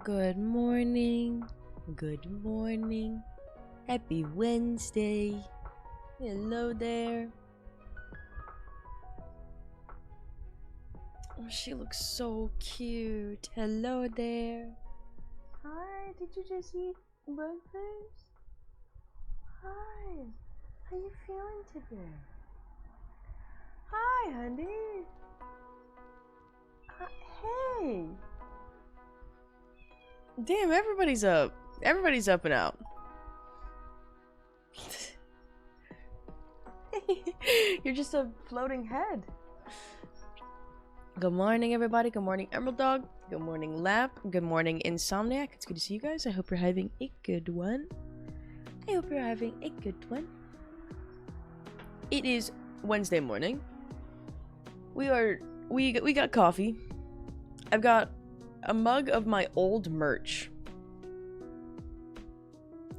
Good morning. Good morning. Happy Wednesday. Hello there. Oh, she looks so cute. Hello there. Hi, did you just eat breakfast? Hi, how you feeling today? Hi, honey. Hey. Damn, everybody's up. Everybody's up and out. You're just a floating head. Good morning, everybody. Good morning, Emerald Dog. Good morning, Lap. Good morning, Insomniac. It's good to see you guys. I hope you're having a good one. I hope you're having a good one. It is Wednesday morning. We got coffee. I've got a mug of my old merch.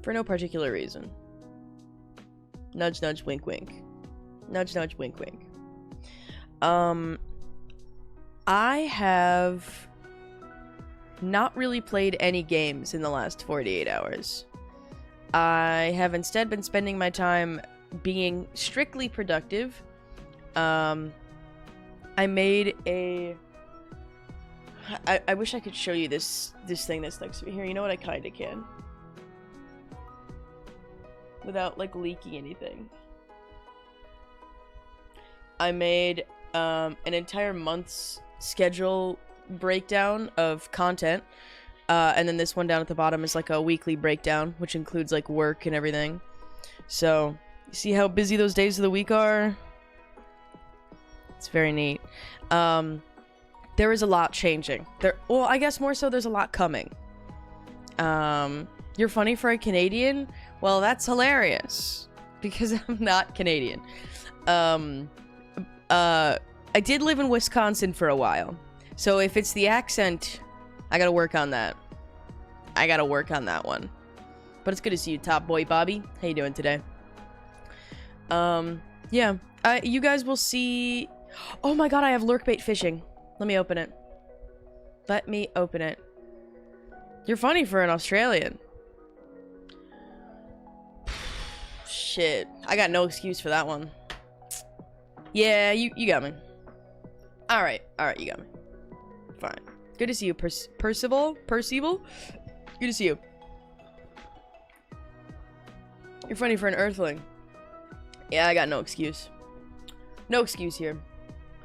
For no particular reason. Nudge, nudge, wink, wink. Nudge, nudge, wink, wink. I have not really played any games in the last 48 hours. I have instead been spending my time being strictly productive. I made a... I wish I could show you this thing that's next to me here. You know what? I kinda can. Without, like, leaking anything. I made an entire month's schedule breakdown of content. And then this one down at the bottom is like a weekly breakdown, which includes like work and everything. So, you see how busy those days of the week are? It's very neat. There is a lot changing. Well, I guess more so there's a lot coming. You're funny for a Canadian? Well, that's hilarious. Because I'm not Canadian. I did live in Wisconsin for a while. So if it's the accent, I gotta work on that. I gotta work on that one. But it's good to see you, Top Boy Bobby. How you doing today? Yeah. You guys will see... Oh my god, I have lurkbait fishing. Let me open it. Let me open it. You're funny for an Australian. Shit. I got no excuse for that one. Yeah, you got me. Alright, you got me. Fine. Good to see you, Percival? Good to see you. You're funny for an earthling. Yeah, I got no excuse. No excuse here.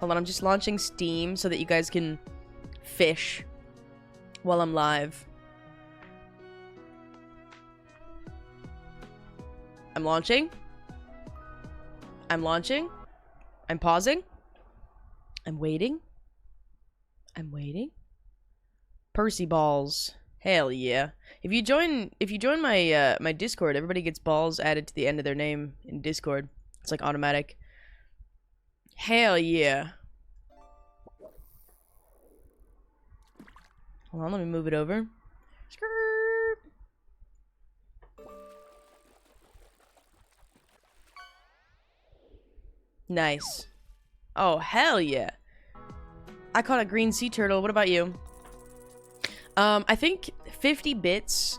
Hold on, I'm just launching Steam so that you guys can fish while I'm live. I'm launching. I'm launching. I'm pausing. I'm waiting. I'm waiting. Percy balls. Hell yeah. If you join my my Discord, everybody gets balls added to the end of their name in Discord. It's like automatic. Hell yeah. Hold on, let me move it over. Skirt. Nice. Oh, hell yeah. I caught a green sea turtle. What about you? I think 50 bits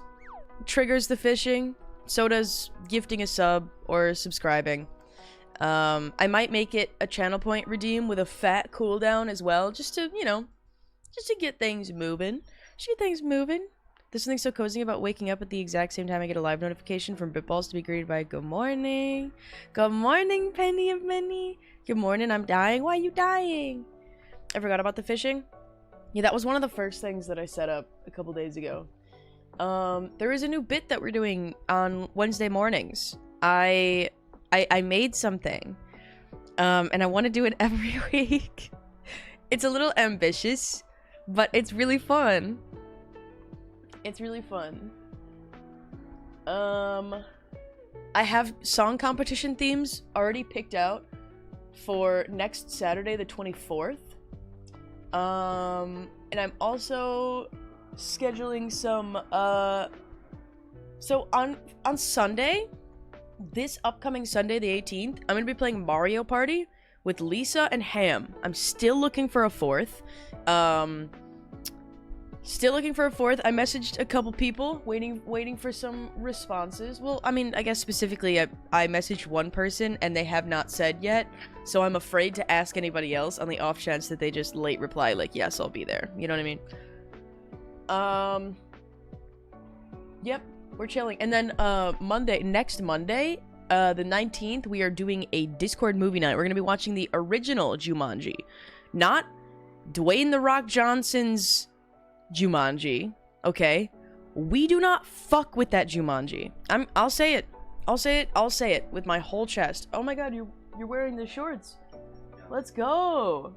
triggers the fishing. So does gifting a sub or subscribing. I might make it a channel point redeem with a fat cooldown as well. Just to, you know, just to get things moving. Just get things moving. There's something so cozy about waking up at the exact same time I get a live notification from Bitballs to be greeted by good morning. Good morning, Penny of Many. Good morning, I'm dying. Why are you dying? I forgot about the fishing. Yeah, that was one of the first things that I set up a couple days ago. There is a new bit that we're doing on Wednesday mornings. I made something. And I want to do it every week. It's a little ambitious, but it's really fun. It's really fun. I have song competition themes already picked out for next Saturday, the 24th. And I'm also scheduling some, so on Sunday, this upcoming Sunday, the 18th, I'm gonna be playing Mario Party with Lisa and Ham. I'm still looking for a fourth. Still looking for a fourth. I messaged a couple people, waiting for some responses. Well, I mean, I guess specifically, I messaged one person, and they have not said yet, so I'm afraid to ask anybody else on the off chance that they just late reply, like, yes, I'll be there. You know what I mean? Yep, we're chilling. And then, next Monday, the 19th, we are doing a Discord movie night. We're gonna be watching the original Jumanji. Not Dwayne "The Rock" Johnson's Jumanji, okay? We do not fuck with that Jumanji. I'll say it. I'll say it with my whole chest. Oh my god, you're wearing the shorts. Let's go.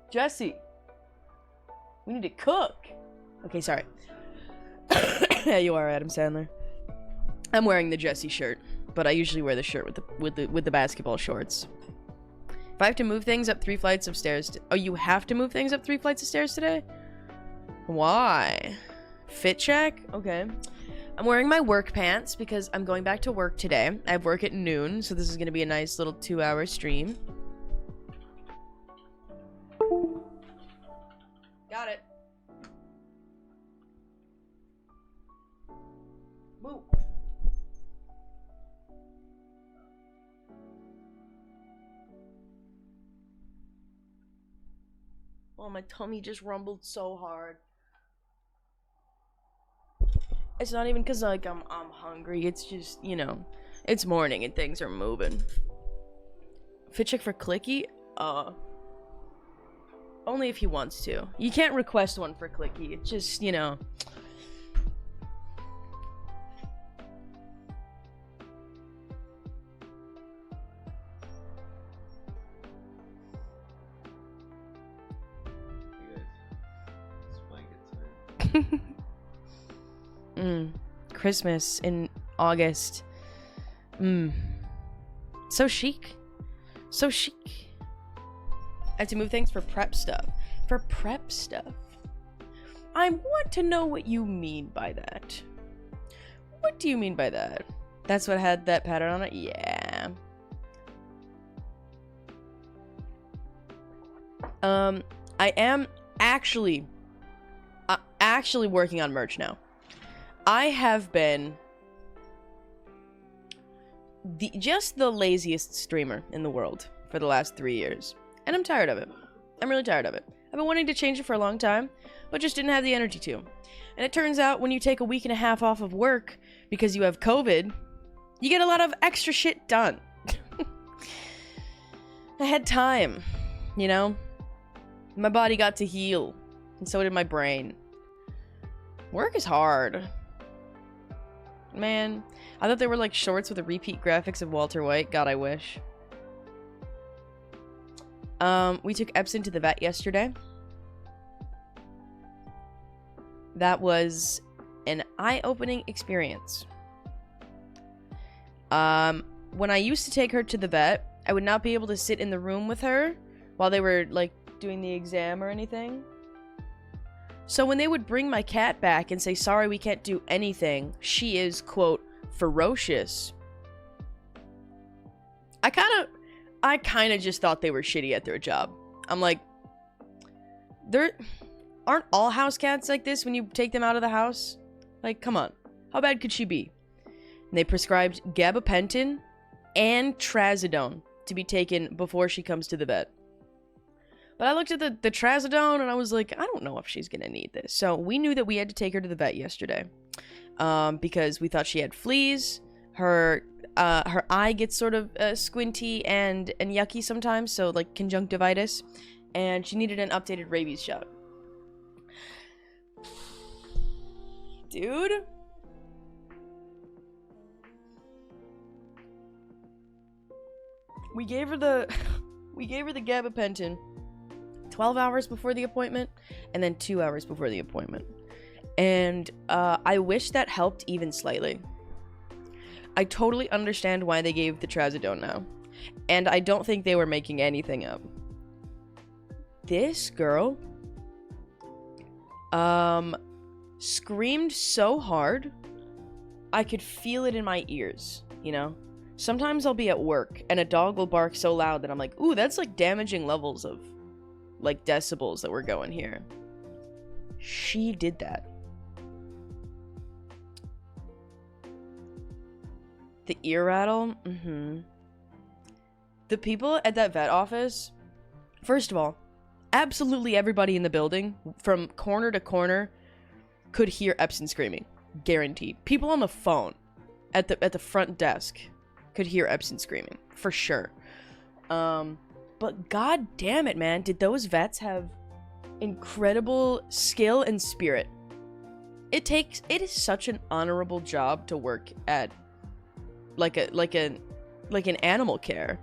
Jesse. We need to cook. Okay, sorry. Yeah, you are, Adam Sandler. I'm wearing the Jesse shirt, but I usually wear the shirt with the basketball shorts. If I have to move things up 3 flights of stairs, oh, you have to move things up 3 flights of stairs today? Why? Fit check? Okay. I'm wearing my work pants because I'm going back to work today. I have work at noon, so this is going to be a nice little 2-hour stream. Got it. Move. Oh, my tummy just rumbled so hard. It's not even because, like, I'm hungry. It's just, you know, it's morning and things are moving. Fit check for Clicky? Only if he wants to. You can't request one for Clicky. It's just, you know. Christmas in August. So chic. So chic. I have to move things for prep stuff. For prep stuff. I want to know what you mean by that. What do you mean by that? That's what had that pattern on it? Yeah. I am actually working on merch now. I have been just the laziest streamer in the world for the last 3 years. And I'm tired of it. I'm really tired of it. I've been wanting to change it for a long time, but just didn't have the energy to. And it turns out when you take a week and a half off of work because you have COVID, you get a lot of extra shit done. I had time, you know? My body got to heal, and so did my brain. Work is hard. Man, I thought they were like shorts with the repeat graphics of Walter White. God, I wish. We took Epson to the vet yesterday. That was an eye-opening experience. When I used to take her to the vet, I would not be able to sit in the room with her while they were, like, doing the exam or anything. So when they would bring my cat back and say, sorry, we can't do anything, she is, quote, ferocious. I kind of just thought they were shitty at their job. I'm like, aren't all house cats like this when you take them out of the house? Like, come on. How bad could she be? And they prescribed gabapentin and trazodone to be taken before she comes to the vet. But I looked at the trazodone and I was like, I don't know if she's gonna need this. So we knew that we had to take her to the vet yesterday. Because we thought she had fleas. Her eye gets sort of squinty and yucky sometimes, so like conjunctivitis. And she needed an updated rabies shot. Dude. We gave her the gabapentin 12 hours before the appointment, and then 2 hours before the appointment. And I wish that helped even slightly. I totally understand why they gave the trazodone now. And I don't think they were making anything up. This girl screamed so hard, I could feel it in my ears, you know? Sometimes I'll be at work, and a dog will bark so loud that I'm like, ooh, that's like damaging levels of, like, decibels that we're going here. She did that. The ear rattle? Mm-hmm. The people at that vet office, first of all, absolutely everybody in the building, from corner to corner, could hear Epson screaming. Guaranteed. People on the phone at the front desk could hear Epson screaming. For sure. But god damn it, man. Did those vets have incredible skill and spirit. It is such an honorable job to work at like an animal care.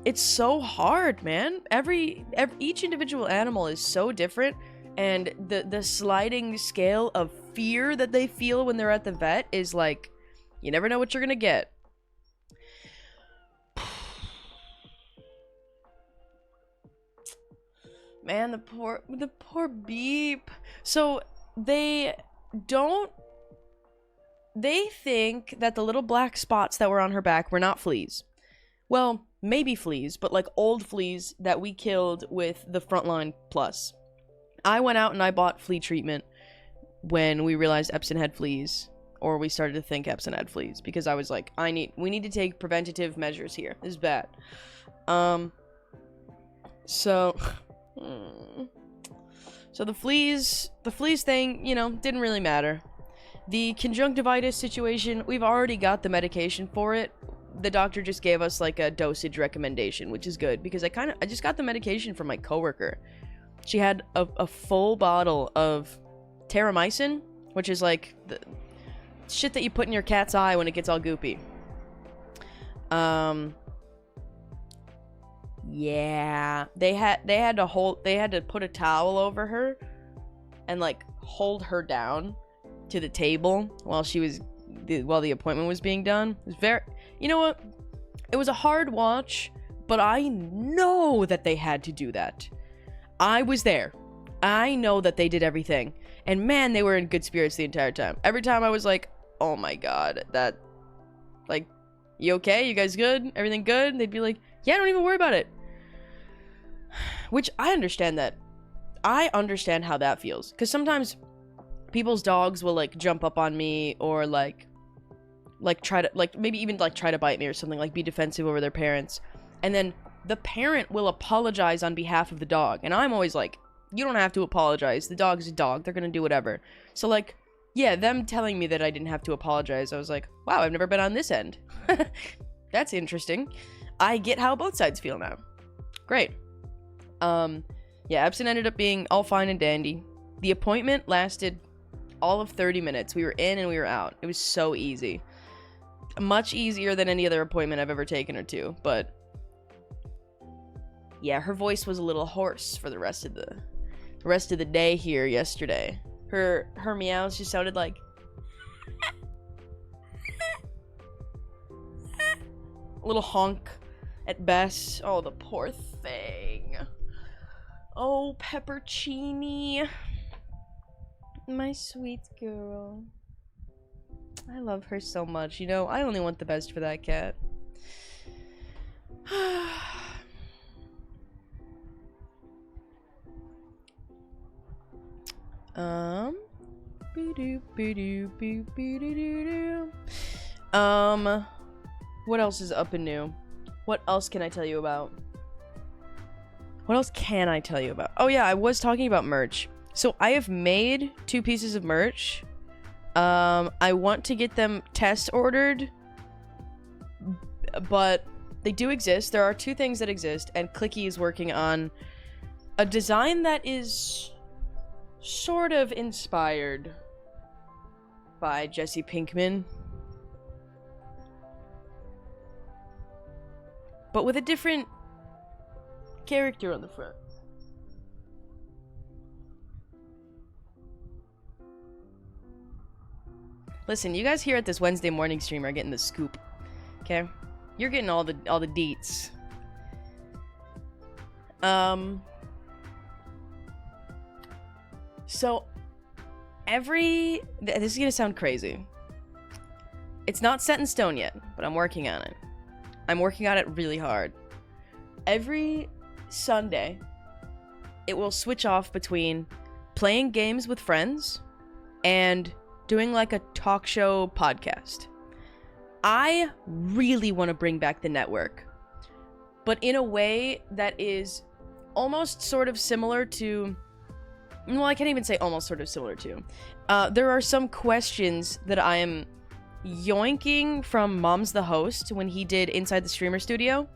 It's so hard, man. Each individual animal is so different, and the sliding scale of fear that they feel when they're at the vet is like, you never know what you're gonna get. Man, the poor Beep. So they think that the little black spots that were on her back were not fleas. Well, maybe fleas, but like old fleas that we killed with the Frontline Plus. I went out and I bought flea treatment when we realized Epson had fleas, or we started to think Epson had fleas, because I was like, we need to take preventative measures here. This is bad. So the fleas thing, didn't really matter. The conjunctivitis situation, we've already got the medication for it. The doctor just gave us like a dosage recommendation, which is good, because I just got the medication from my coworker. She had a full bottle of terramycin, which is like the shit that you put in your cat's eye when it gets all goopy. Yeah, they had to put a towel over her and like hold her down to the table while the appointment was being done. It was you know what? It was a hard watch, but I know that they had to do that. I was there. I know that they did everything. And man, they were in good spirits the entire time. Every time I was like, oh my god, you okay? You guys good? Everything good? They'd be like, yeah, don't even worry about it. Which, I understand that. I understand how that feels. Because sometimes people's dogs will, like, jump up on me, or, try to, maybe even, try to bite me or something, be defensive over their parents. And then the parent will apologize on behalf of the dog. And I'm always like, you don't have to apologize. The dog's a dog. They're gonna do whatever. So, yeah, them telling me that I didn't have to apologize, I was like, wow, I've never been on this end. That's interesting. I get how both sides feel now. Great. Yeah, Epson ended up being all fine and dandy. The appointment lasted all of 30 minutes. We were in and we were out. It was so easy. Much easier than any other appointment I've ever taken her to, but yeah, her voice was a little hoarse for the rest of the day here yesterday. Her meows just sounded like a little honk at best. Oh, the poor thing. Oh, Peppercini. My sweet girl. I love her so much. I only want the best for that cat. What else is up and new? What else can I tell you about? Oh yeah, I was talking about merch. So I have made 2 pieces of merch. I want to get them test ordered, but they do exist. There are 2 things that exist, and Clicky is working on a design that is sort of inspired by Jesse Pinkman, but with a different character on the front. Listen, you guys here at this Wednesday morning stream are getting the scoop, okay? You're getting all the deets. So this is gonna sound crazy. It's not set in stone yet, but I'm working on it. I'm working on it really hard. Every Sunday, it will switch off between playing games with friends, and doing like a talk show podcast. I really want to bring back the network, but in a way that is almost sort of similar to, well, I can't even say almost sort of similar to. There are some questions that I am yoinking from Mom's the Host when he did Inside the Streamer Studio.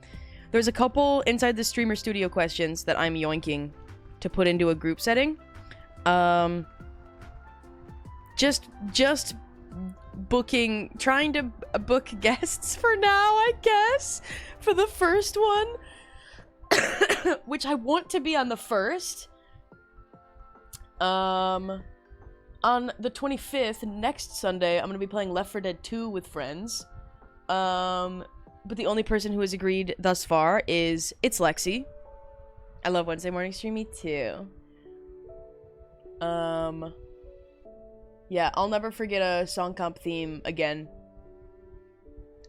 There's a couple Inside the Streamer Studio questions that I'm yoinking to put into a group setting. Just trying to book guests for now, I guess, for the first one, which I want to be on the first. On the 25th, next Sunday, I'm gonna be playing Left 4 Dead 2 with friends. But the only person who has agreed thus far is it's Lexi. I love Wednesday morning stream, me too. Yeah, I'll never forget a song comp theme again.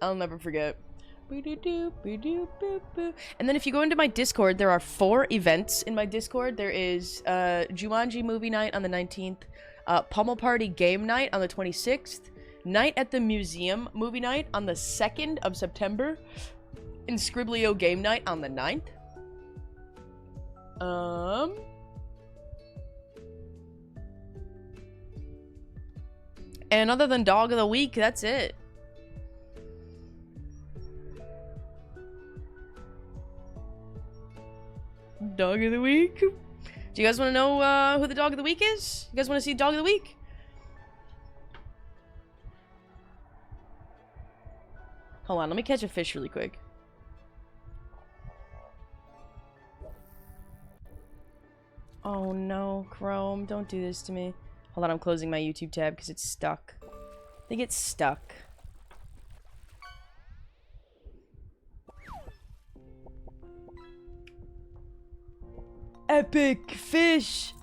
I'll never forget. And then if you go into my Discord, there are 4 events in my Discord. There is Jumanji movie night on the 19th, Pummel Party game night on the 26th, Night at the Museum movie night on the 2nd of September, and Scriblio game night on the 9th. And other than Dog of the Week, that's it. Dog of the Week? Do you guys want to know who the Dog of the Week is? You guys want to see Dog of the Week? Hold on, let me catch a fish really quick. Oh no, Chrome, don't do this to me. Hold on, I'm closing my YouTube tab because it's stuck. They get stuck. Epic fish!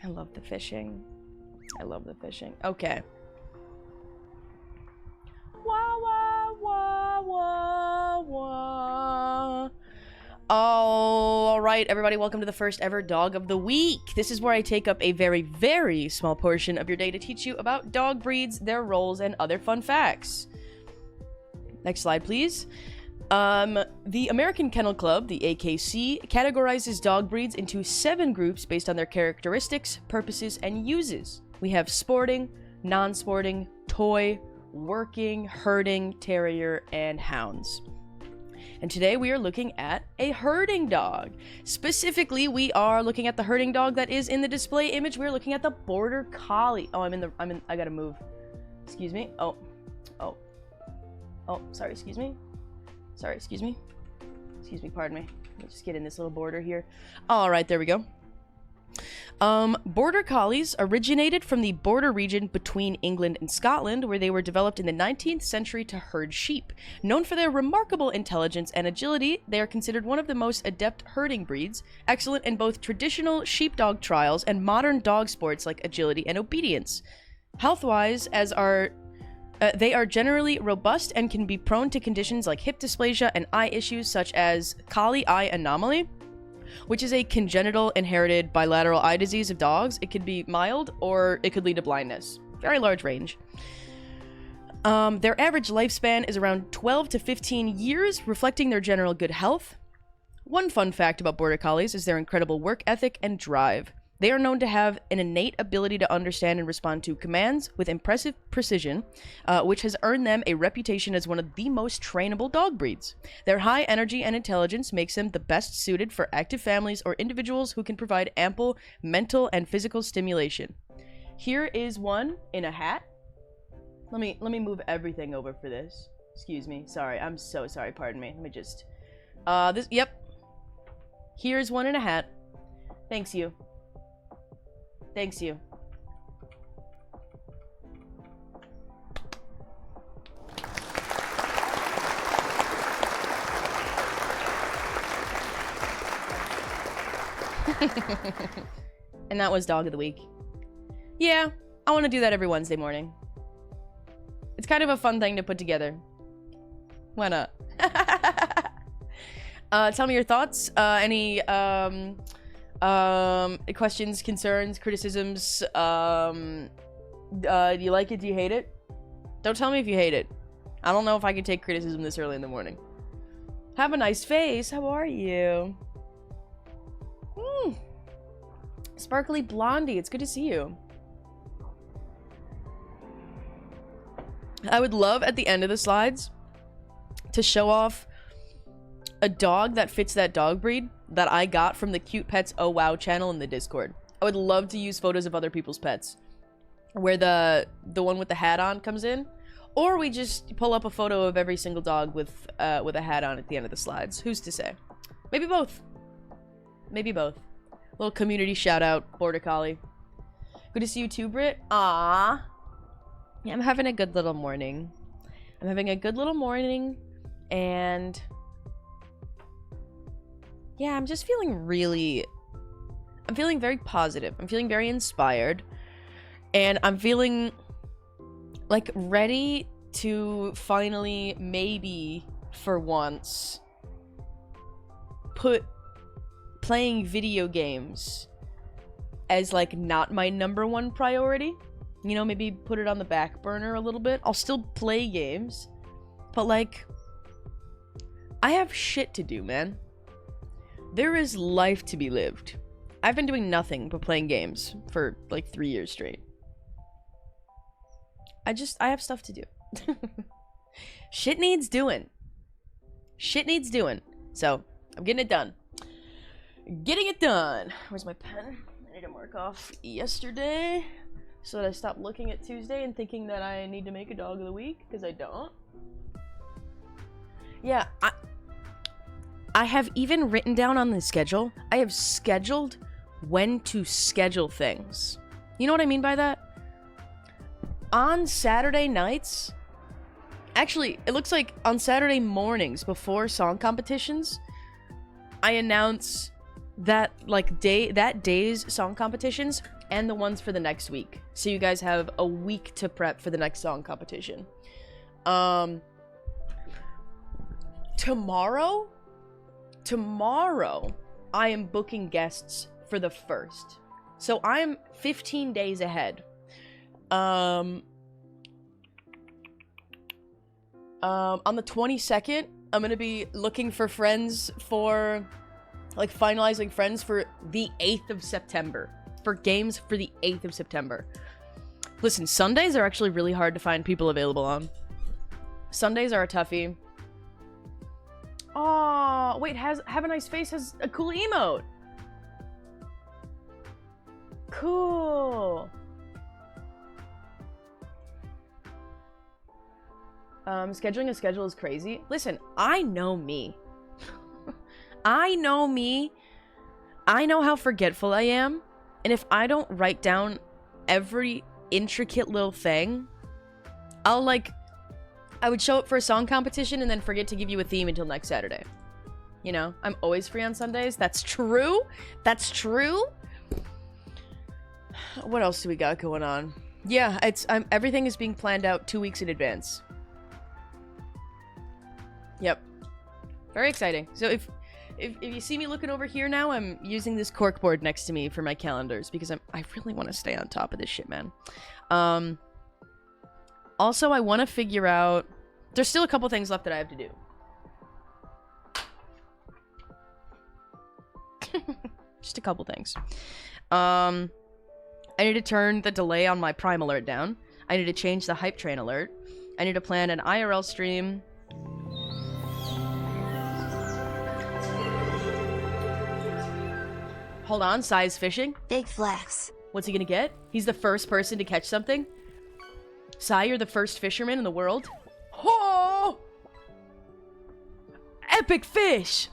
I love the fishing. I love the fishing. Okay. Wah, wah, wah, wah, wah. Alright, everybody, welcome to the first ever Dog of the Week. This is where I take up a very, very small portion of your day to teach you about dog breeds, their roles, and other fun facts. Next slide, please. The American Kennel Club, the AKC, categorizes dog breeds into 7 groups based on their characteristics, purposes, and uses. We have sporting, non-sporting, toy, working, herding, terrier, and hounds. And today we are looking at a herding dog. Specifically, we are looking at the herding dog that is in the display image. We're looking at the Border Collie. Oh, I gotta move. Excuse me. Oh, sorry, excuse me. Sorry, excuse me. Excuse me, pardon me. Let me just get in this little border here. All right, there we go. Border Collies originated from the border region between England and Scotland, where they were developed in the 19th century to herd sheep. Known for their remarkable intelligence and agility, they are considered one of the most adept herding breeds, excellent in both traditional sheepdog trials and modern dog sports like agility and obedience. Health-wise, they are generally robust and can be prone to conditions like hip dysplasia and eye issues such as Collie eye anomaly, which is a congenital inherited bilateral eye disease of dogs. It could be mild or it could lead to blindness. Very large range. Their average lifespan is around 12 to 15 years, reflecting their general good health. One fun fact about Border Collies is their incredible work ethic and drive. They are known to have an innate ability to understand and respond to commands with impressive precision, which has earned them a reputation as one of the most trainable dog breeds. Their high energy and intelligence makes them the best suited for active families or individuals who can provide ample mental and physical stimulation. Here is one in a hat. Let me move everything over for this. Excuse me. Sorry. I'm so sorry. Pardon me. Let me just... Yep. Here's one in a hat. Thanks, you. Thanks, you. And that was Dog of the Week. Yeah, I want to do that every Wednesday morning. It's kind of a fun thing to put together. Why not? Tell me your thoughts. Any Questions, concerns, criticisms. Do you like it? Do you hate it? Don't tell me if you hate it. I don't know if I can take criticism this early in the morning. Have a nice face. How are you? Sparkly Blondie, it's good to see you. I would love at the end of the slides to show off a dog that fits that dog breed that I got from the Cute Pets Oh Wow channel in the Discord. I would love to use photos of other people's pets where the one with the hat on comes in, or we just pull up a photo of every single dog with a hat on at the end of the slides. Who's to say? Maybe both. Maybe both. Little community shout out, Border Collie. Good to see you too, Britt. Ah, yeah, I'm having a good little morning. I'm having a good little morning, and yeah, I'm just feeling I'm feeling very positive. I'm feeling very inspired, and I'm feeling like ready to finally, maybe for once, put playing video games as like not my #1 priority. You know, maybe put it on the back burner a little bit. I'll still play games, but like, I have shit to do, man. There is life to be lived. I've been doing nothing but playing games for like 3 years straight. I have stuff to do. Shit needs doing. Shit needs doing. So, I'm getting it done. Getting it done. Where's my pen? I need to mark off yesterday so that I stop looking at Tuesday and thinking that I need to make a dog of the week, because I don't. Yeah, I have even written down on the schedule, I have scheduled when to schedule things. You know what I mean by that? On Saturday nights, actually, it looks like on Saturday mornings before song competitions, I announce that that day's song competitions and the ones for the next week. So you guys have a week to prep for the next song competition. Tomorrow, I am booking guests for the 1st. So I'm 15 days ahead. On the 22nd, I'm gonna be looking for friends for, like, finalizing friends for the 8th of September. For games for the 8th of September. Listen, Sundays are actually really hard to find people available on. Sundays are a toughie. Oh, wait, Have a Nice Face has a cool emote. Cool. Scheduling a schedule is crazy. Listen, I know me. I know me. I know how forgetful I am. And if I don't write down every intricate little thing, I would show up for a song competition and then forget to give you a theme until next Saturday. You know, I'm always free on Sundays. That's true. That's true. What else do we got going on? Yeah, everything is being planned out 2 weeks in advance. Yep. Very exciting. So if you see me looking over here now, I'm using this corkboard next to me for my calendars because I really want to stay on top of this shit, man. Also, I want to figure out... There's still a couple things left that I have to do. Just a couple things. I need to turn the delay on my Prime alert down. I need to change the hype train alert. I need to plan an IRL stream. Hold on, Sai's fishing. Big flex. What's he gonna get? He's the first person to catch something? Sai, you're the first fisherman in the world? Oh! Epic fish!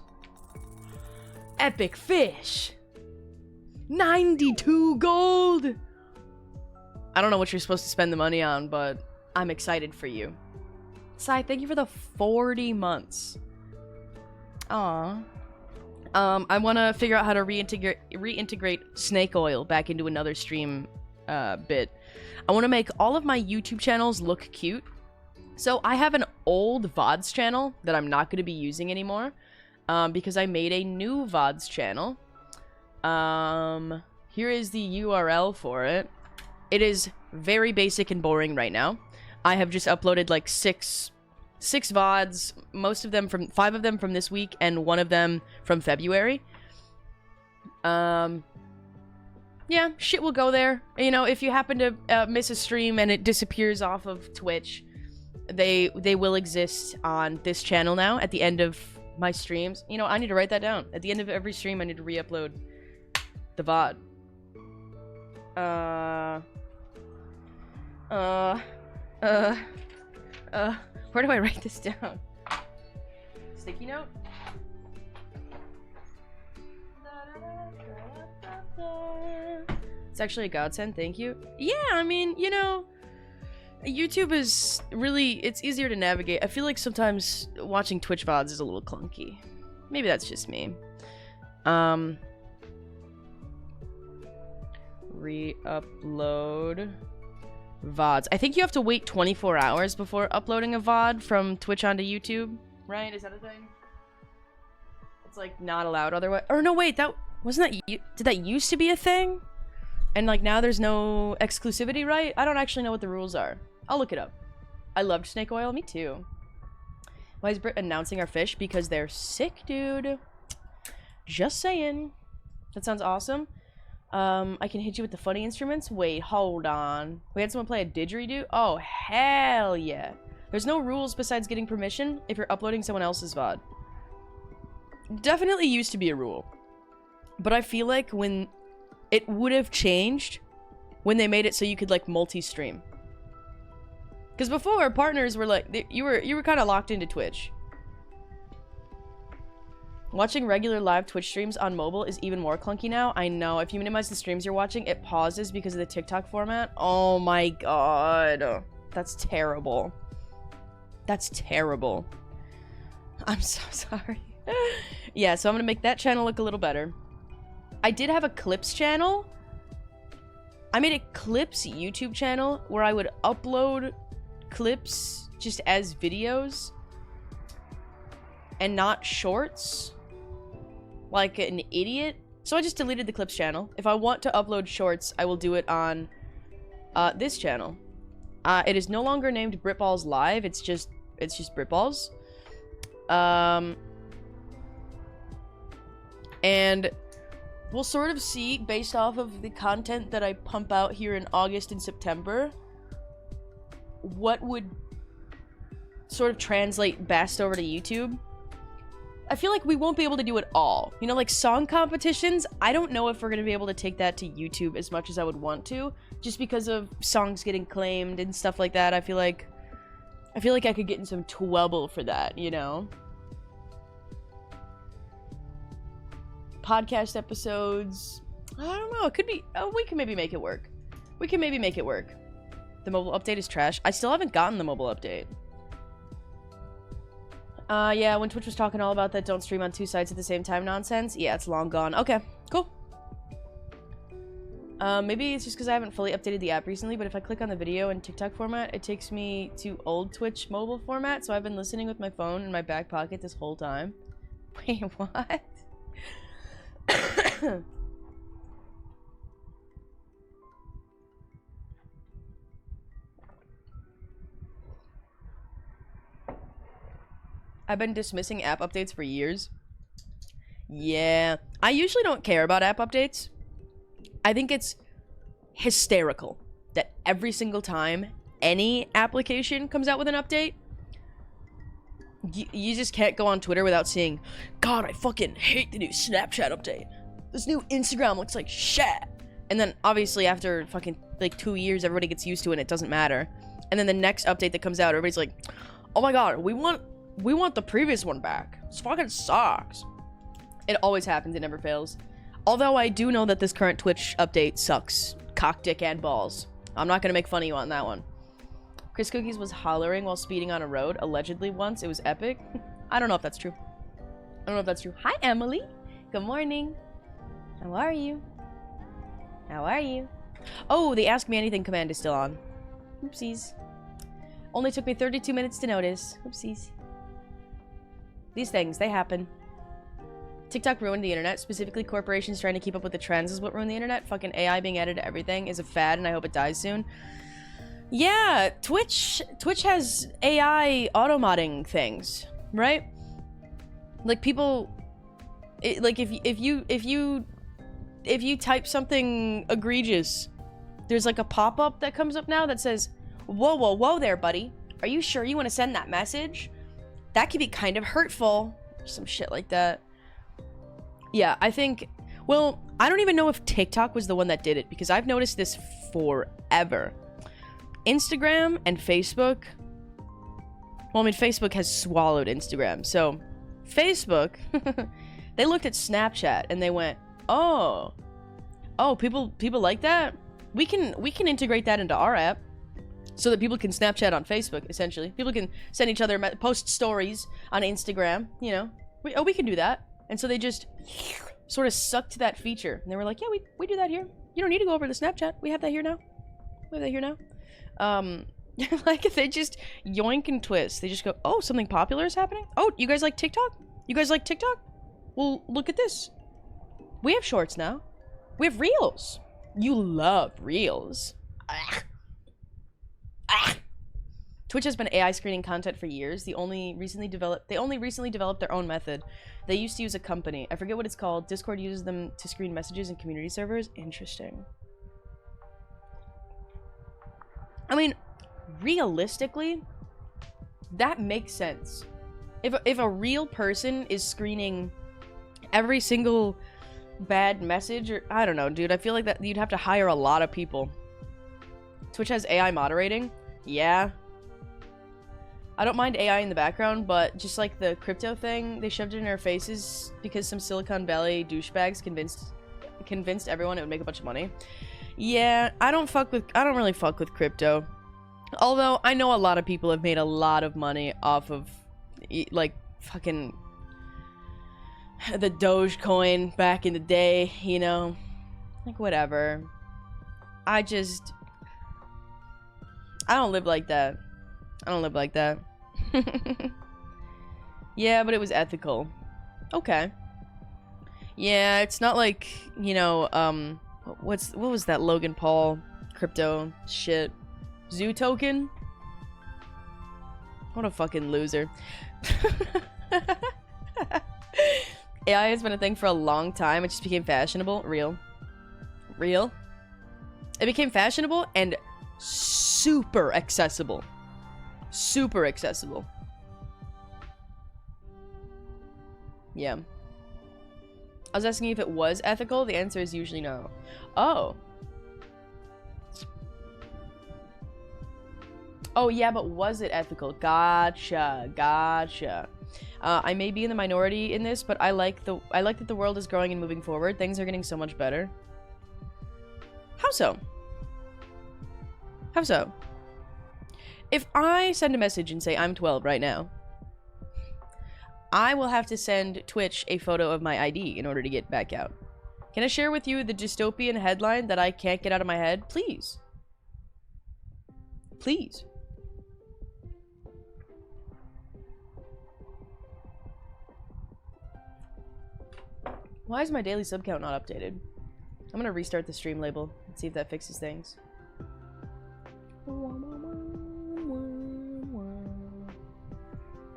Epic fish! 92 gold! I don't know what you're supposed to spend the money on, but I'm excited for you. Sai, thank you for the 40 months. Aww. I want to figure out how to reintegrate snake oil back into another stream bit. I want to make all of my YouTube channels look cute. So I have an old VODs channel that I'm not going to be using anymore because I made a new VODs channel Here is the URL for it. It is very basic and boring right now. I have just uploaded like six VODs, five of them from this week and one of them from February. Yeah, shit will go there. You know, if you happen to miss a stream and it disappears off of Twitch, they will exist on this channel now at the end of my streams. You know, I need to write that down. At the end of every stream, I need to re-upload the VOD. Where do I write this down? Sticky note? It's actually a godsend, thank you. Yeah, I mean, you know, YouTube is really, it's easier to navigate. I feel like sometimes watching Twitch VODs is a little clunky. Maybe that's just me. Re-upload VODs. I think you have to wait 24 hours before uploading a VOD from Twitch onto YouTube, right? Is that a thing? It's like not allowed otherwise. Or no, wait, that wasn't that. Did that used to be a thing? And like now there's no exclusivity, right? I don't actually know what the rules are. I'll look it up. I loved snake oil. Me too. Why is Brit announcing our fish? Because they're sick, dude. Just saying. That sounds awesome. I can hit you with the funny instruments. Wait, hold on. We had someone play a didgeridoo? Oh, hell yeah. There's no rules besides getting permission if you're uploading someone else's VOD. Definitely used to be a rule. But I feel like when it would have changed when they made it so you could like multi-stream. Because before, our partners were like, you were kind of locked into Twitch. Watching regular live Twitch streams on mobile is even more clunky now. I know. If you minimize the streams you're watching, it pauses because of the TikTok format. Oh my god. That's terrible. That's terrible. I'm so sorry. Yeah, so I'm gonna make that channel look a little better. I did have a Clips channel. I made a Clips YouTube channel where I would upload clips just as videos and not shorts like an idiot. So I just deleted the Clips channel. If I want to upload shorts, I will do it on this channel. It is no longer named Britballs Live. It's just Britballs. And we'll sort of see, based off of the content that I pump out here in August and September, what would sort of translate best over to YouTube. I feel like we won't be able to do it all. You know, like song competitions, I don't know if we're going to be able to take that to YouTube as much as I would want to, just because of songs getting claimed and stuff like that. I feel like I could get in some trouble for that, you know? Podcast episodes, I don't know, it could be, oh, we can maybe make it work. The mobile update is trash. I still haven't gotten the mobile update. Yeah, when Twitch was talking all about that don't stream on two sites at the same time nonsense, yeah, it's long gone. Okay, cool. Maybe it's just because I haven't fully updated the app recently, but if I click on the video in TikTok format, it takes me to old Twitch mobile format, so I've been listening with my phone in my back pocket this whole time. Wait, what? I've been dismissing app updates for years. Yeah, I usually don't care about app updates. I think it's hysterical that every single time any application comes out with an update, you just can't go on Twitter without seeing, God, I fucking hate the new Snapchat update. This new Instagram looks like shit. And then obviously after fucking like 2 years, everybody gets used to it and it doesn't matter. And then the next update that comes out, everybody's like, oh my God, we want the previous one back. This fucking sucks. It always happens, it never fails. Although I do know that this current Twitch update sucks. Cock, dick, and balls. I'm not gonna make fun of you on that one. Chris Cookies was hollering while speeding on a road, allegedly once. It was epic. I don't know if that's true. Hi, Emily. Good morning. How are you? Oh, the Ask Me Anything command is still on. Oopsies. Only took me 32 minutes to notice. Oopsies. These things, they happen. TikTok ruined the internet. Specifically, corporations trying to keep up with the trends is what ruined the internet. Fucking AI being added to everything is a fad, and I hope it dies soon. Yeah, Twitch has AI auto-modding things, right? Like people, like if you type something egregious, there's like a pop-up that comes up now that says, "Whoa, whoa, whoa there, buddy. Are you sure you want to send that message? That could be kind of hurtful." Some shit like that. Yeah, I think, well, I don't even know if TikTok was the one that did it, because I've noticed this forever. Instagram and Facebook, well, I mean, Facebook has swallowed Instagram, so Facebook, they looked at Snapchat and they went, oh, people like that? We can integrate that into our app so that people can Snapchat on Facebook, essentially. People can send each other, post stories on Instagram, you know. We can do that. And so they just sort of sucked that feature. And they were like, yeah, we do that here. You don't need to go over to Snapchat. We have that here now. Like, they just yoink and twist. They just go, oh, something popular is happening? Oh, you guys like TikTok? You guys like TikTok? Well, look at this. We have shorts now. We have reels. You love reels. Twitch has been AI screening content for years. They only recently developed their own method. They used to use a company. I forget what it's called. Discord uses them to screen messages and community servers. Interesting. I mean, realistically, that makes sense. If a real person is screening every single bad message, or I don't know, dude, I feel like that you'd have to hire a lot of people. Twitch has AI moderating. Yeah. I don't mind AI in the background, but just like the crypto thing, they shoved it in our faces because some Silicon Valley douchebags convinced everyone it would make a bunch of money. Yeah, I don't really fuck with crypto. Although I know a lot of people have made a lot of money off of like fucking the Dogecoin back in the day, you know? Like whatever. I don't live like that. I don't live like that. Yeah, but it was ethical. Okay. Yeah, it's not like, you know, what was that Logan Paul crypto shit? Zoo token? What a fucking loser. AI has been a thing for a long time. It just became fashionable. Real. It became fashionable and super accessible. Super accessible. Yeah. I was asking you if it was ethical. The answer is usually no. Oh. Oh, yeah, but was it ethical? Gotcha. I may be in the minority in this, but I like that the world is growing and moving forward. Things are getting so much better. How so? How so? If I send a message and say I'm 12 right now, I will have to send Twitch a photo of my ID in order to get back out. Can I share with you the dystopian headline that I can't get out of my head? Please. Please. Why is my daily sub count not updated? I'm gonna restart the stream label and see if that fixes things.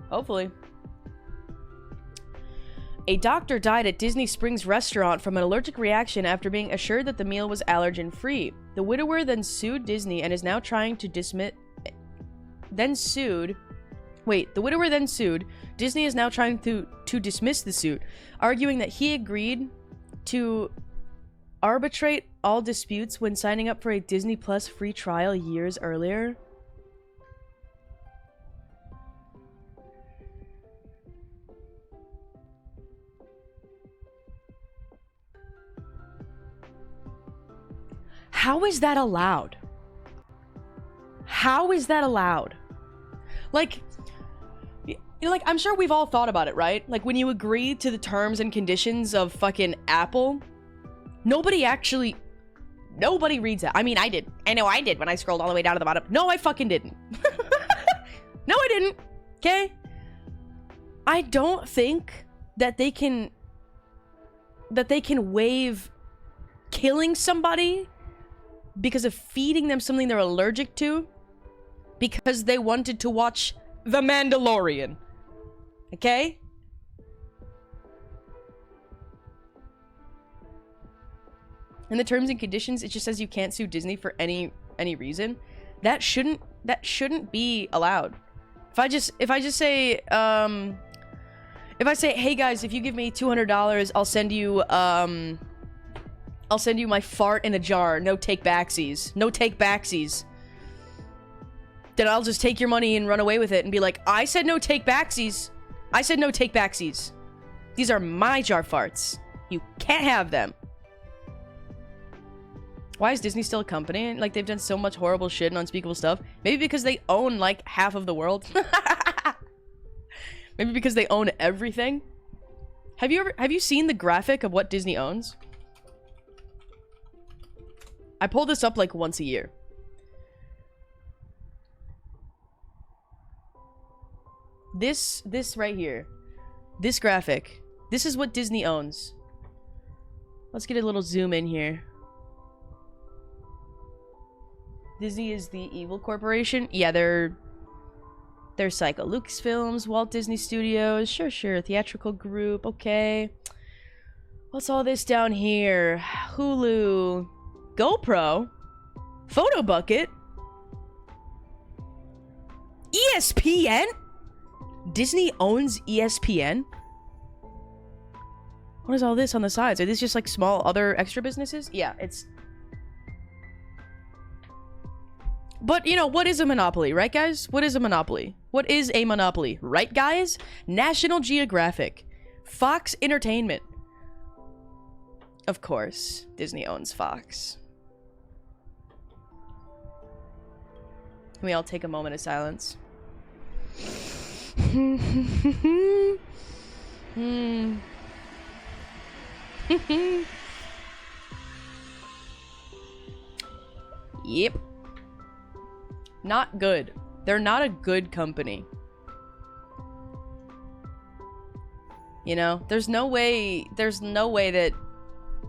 Hopefully. A doctor died at Disney Springs restaurant from an allergic reaction after being assured that the meal was allergen-free. The widower then sued Disney and is now trying to dismiss... The widower then sued. Disney is now trying to dismiss the suit, arguing that he agreed to arbitrate all disputes when signing up for a Disney Plus free trial years earlier. How is that allowed? How is that allowed? Like, you know, like, I'm sure we've all thought about it, right? Like, when you agree to the terms and conditions of fucking Apple, nobody reads it. I mean, I did. I know I did when I scrolled all the way down to the bottom. No, I fucking didn't. No, I didn't. Okay? I don't think that they can that they can waive killing somebody because of feeding them something they're allergic to because they wanted to watch The Mandalorian. Okay? In the terms and conditions, it just says you can't sue Disney for any reason. That shouldn't be allowed. If I just say, if I say, hey guys, if you give me $200, I'll send you my fart in a jar. No take backsies. No take backsies. Then I'll just take your money and run away with it and be like, I said no take backsies. I said no take backsies. These are my jar farts. You can't have them. Why is Disney still a company? Like, they've done so much horrible shit and unspeakable stuff. Maybe because they own, like, half of the world. Maybe because they own everything. Have you seen the graphic of what Disney owns? I pull this up, like, once a year. This right here. This graphic. This is what Disney owns. Let's get a little zoom in here. Disney is the evil corporation. Yeah, they're Psycho. Lucasfilms, Walt Disney Studios. Sure. Theatrical group. Okay. What's all this down here? Hulu. GoPro. Photo Bucket. ESPN? Disney owns ESPN? What is all this on the sides? Are these just like small other extra businesses? Yeah, it's... But, you know, what is a monopoly, right, guys? What is a monopoly? What is a monopoly, right, guys? National Geographic. Fox Entertainment. Of course, Disney owns Fox. Can we all take a moment of silence? Yep. Not good. They're not a good company. You know, there's no way that...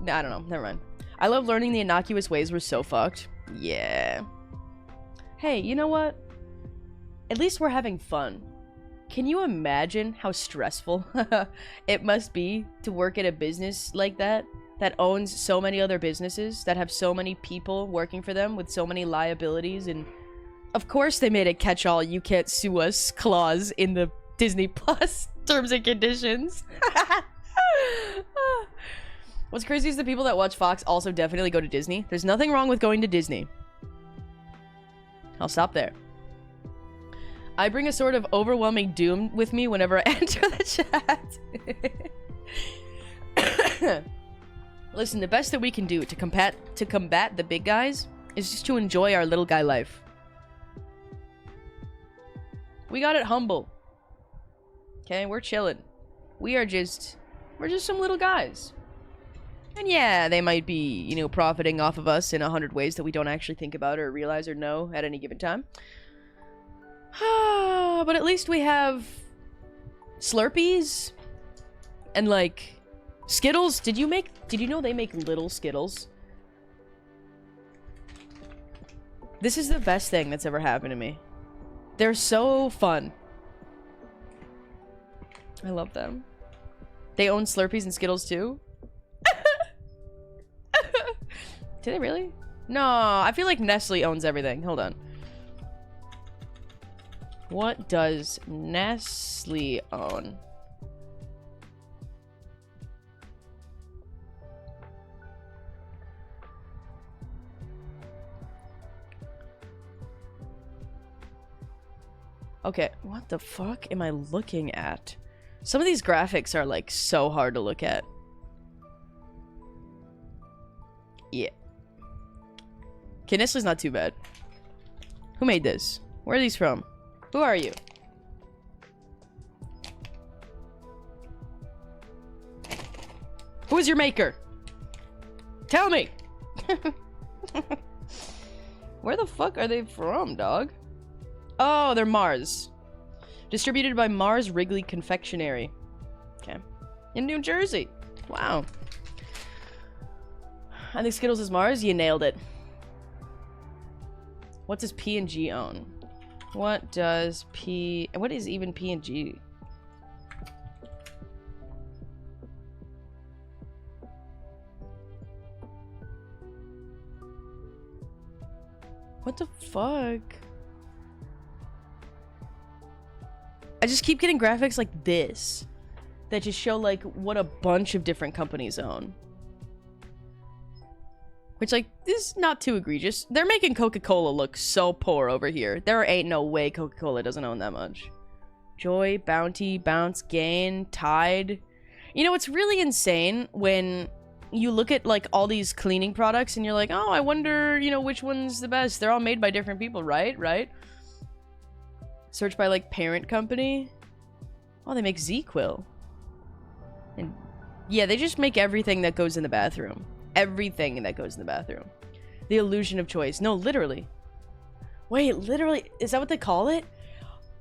I don't know, never mind. I love learning the innocuous ways we're so fucked. Yeah. Hey, you know what? At least we're having fun. Can you imagine how stressful it must be to work at a business like that owns so many other businesses, that have so many people working for them with so many liabilities? And of course they made a catch-all "you can't sue us" clause in the Disney Plus terms and conditions. What's crazy is the people that watch Fox also definitely go to Disney. There's nothing wrong with going to Disney. I'll stop there. I bring a sort of overwhelming doom with me whenever I enter the chat. Listen, the best that we can do to combat the big guys is just to enjoy our little guy life. We got it humble. Okay, we're chilling. We're just some little guys. And yeah, they might be, you know, profiting off of us in 100 ways that we don't actually think about or realize or know at any given time. But at least we have Slurpees and like Skittles. Did you know they make little Skittles? This is the best thing that's ever happened to me. They're so fun. I love them. They own Slurpees and Skittles too? Do they really? No, I feel like Nestle owns everything. Hold on. What does Nestle own? Okay, what the fuck am I looking at? Some of these graphics are like so hard to look at. Yeah. Okay, Nestle's not too bad. Who made this? Where are these from? Who are you? Who is your maker? Tell me! Where the fuck are they from, dog? Oh, they're Mars. Distributed by Mars Wrigley Confectionery. Okay. In New Jersey. Wow. I think Skittles is Mars. You nailed it. What does P&G own? What does what is even P&G? What the fuck? I just keep getting graphics like this that just show like what a bunch of different companies own. Which, like, is not too egregious. They're making Coca-Cola look so poor over here. There ain't no way Coca-Cola doesn't own that much. Joy, Bounty, Bounce, Gain, Tide. You know, it's really insane when you look at, like, all these cleaning products and you're like, oh, I wonder, you know, which one's the best. They're all made by different people, right? Right? Search by, like, parent company. Oh, they make ZzzQuil. And, yeah, they just make everything that goes in the bathroom. Everything that goes in the bathroom. The illusion of choice. No, literally. Wait, literally? Is that what they call it?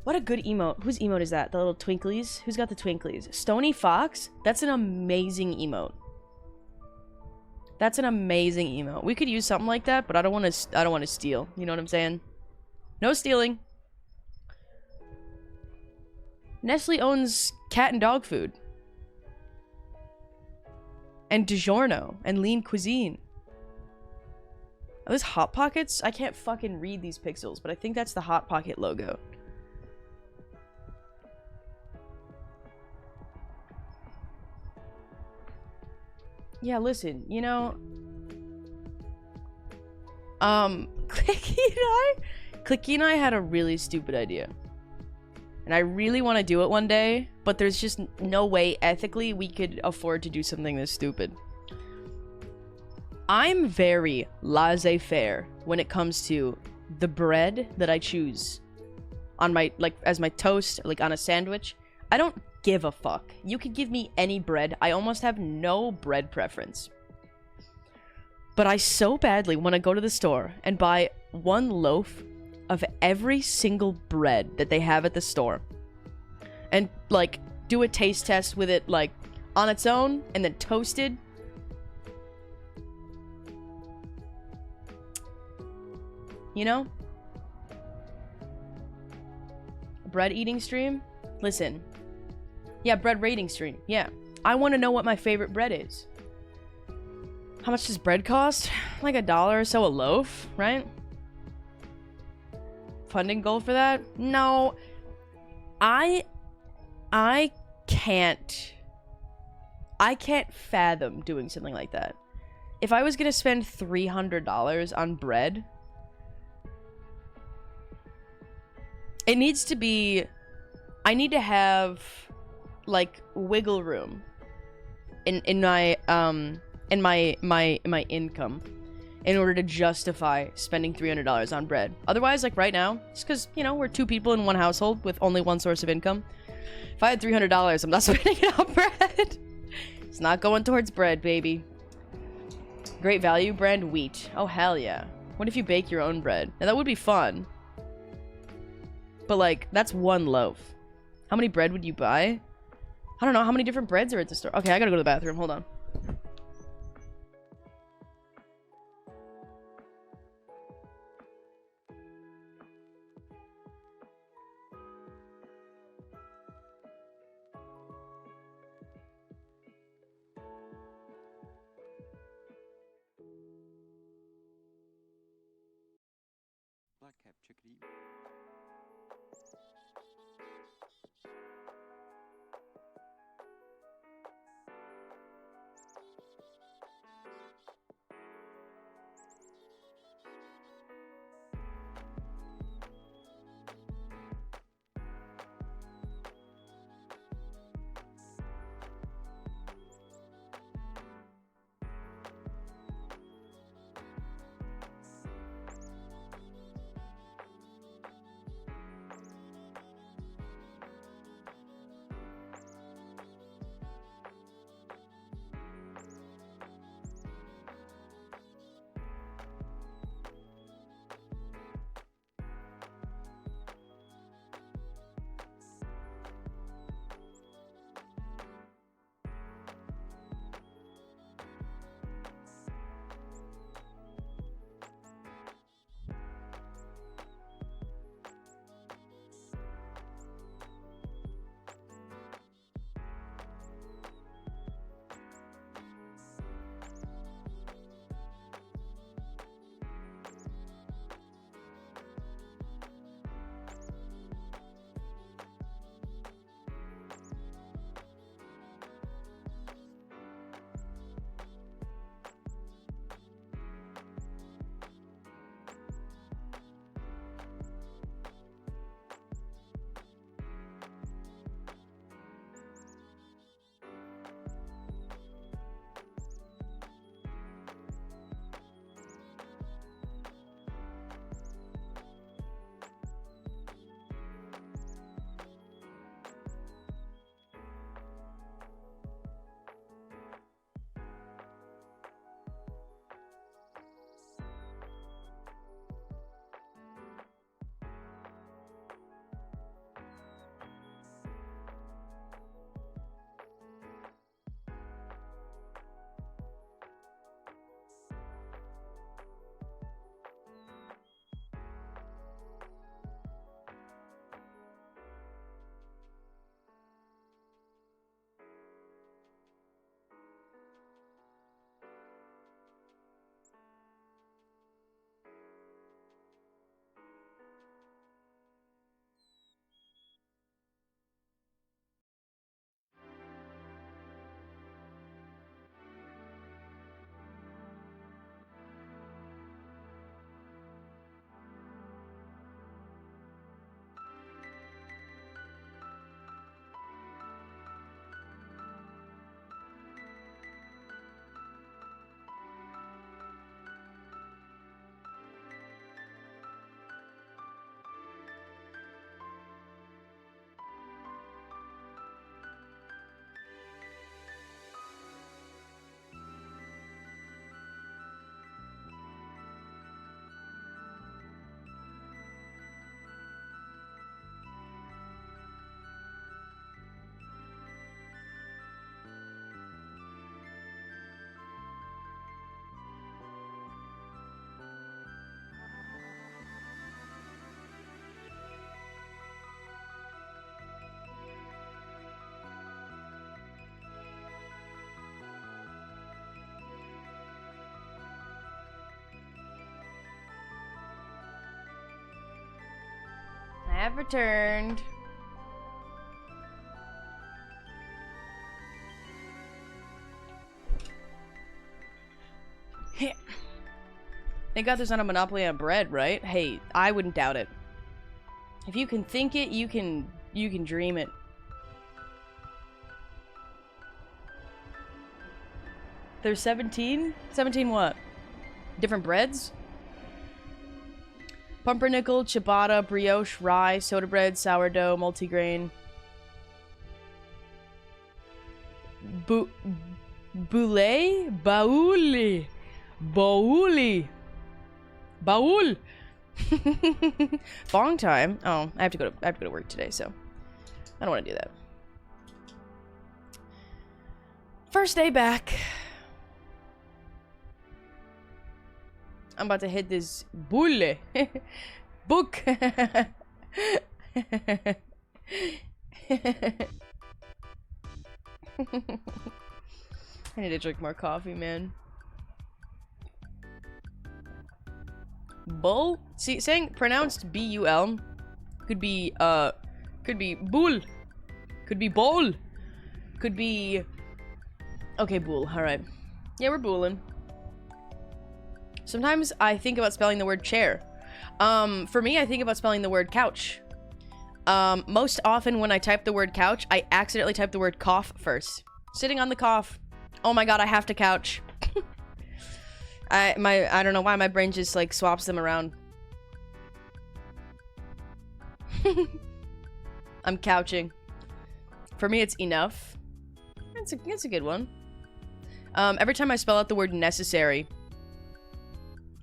What a good emote. Whose emote is that? The little twinklies? Who's got the twinklies? Stony Fox? That's an amazing emote. That's an amazing emote. We could use something like that, but I don't want to steal. You know what I'm saying? No stealing. Nestle owns cat and dog food. And DiGiorno. And Lean Cuisine. Are those Hot Pockets? I can't fucking read these pixels, but I think that's the Hot Pocket logo. Yeah, listen, you know... Clicky and I had a really stupid idea. And I really want to do it one day, but there's just no way ethically we could afford to do something this stupid. I'm very laissez-faire when it comes to the bread that I choose on my, like, as my toast, like on a sandwich. I don't give a fuck. You could give me any bread. I almost have no bread preference. But I so badly want to go to the store and buy one loaf of every single bread that they have at the store. And, like, do a taste test with it, like, on its own, and then toasted. You know? Bread eating stream? Listen. Yeah, bread rating stream. Yeah. I want to know what my favorite bread is. How much does bread cost? Like $1 or so a loaf, right? Funding goal for that? No. I can't fathom doing something like that. If I was gonna spend $300 on bread, it needs to be, I need to have like wiggle room in my income in order to justify spending $300 on bread. Otherwise, like right now, just because, you know, we're two people in one household with only one source of income. If I had $300, I'm not spending it on bread. It's not going towards bread, baby. Great value brand wheat. Oh, hell yeah. What if you bake your own bread? Now, that would be fun. But, like, that's one loaf. How many bread would you buy? I don't know. How many different breads are at the store? Okay, I gotta go to the bathroom. Hold on. Black cap chickadee. have returned. Thank God there's not a monopoly on bread, right? Hey, I wouldn't doubt it. If you can think it, you can dream it. There's 17? 17 what? Different breads? Pumpernickel, ciabatta, brioche, rye, soda bread, sourdough, multigrain. Boule? Bauli. Bauli. Baul. Long time. Oh, I have to go to work today, so I don't want to do that. First day back. I'm about to hit this boule. Book. I need to drink more coffee, man. Bull? See, saying pronounced B-U-L could be bull. Could be bowl. Could be... Okay, bull. Alright. Yeah, we're bulling. Sometimes I think about spelling the word chair. For me, I think about spelling the word couch. Most often when I type the word couch, I accidentally type the word cough first. Sitting on the cough. Oh my god, I have to couch. I don't know why my brain just like swaps them around. I'm couching. For me, it's enough. It's a good one. Every time I spell out the word necessary,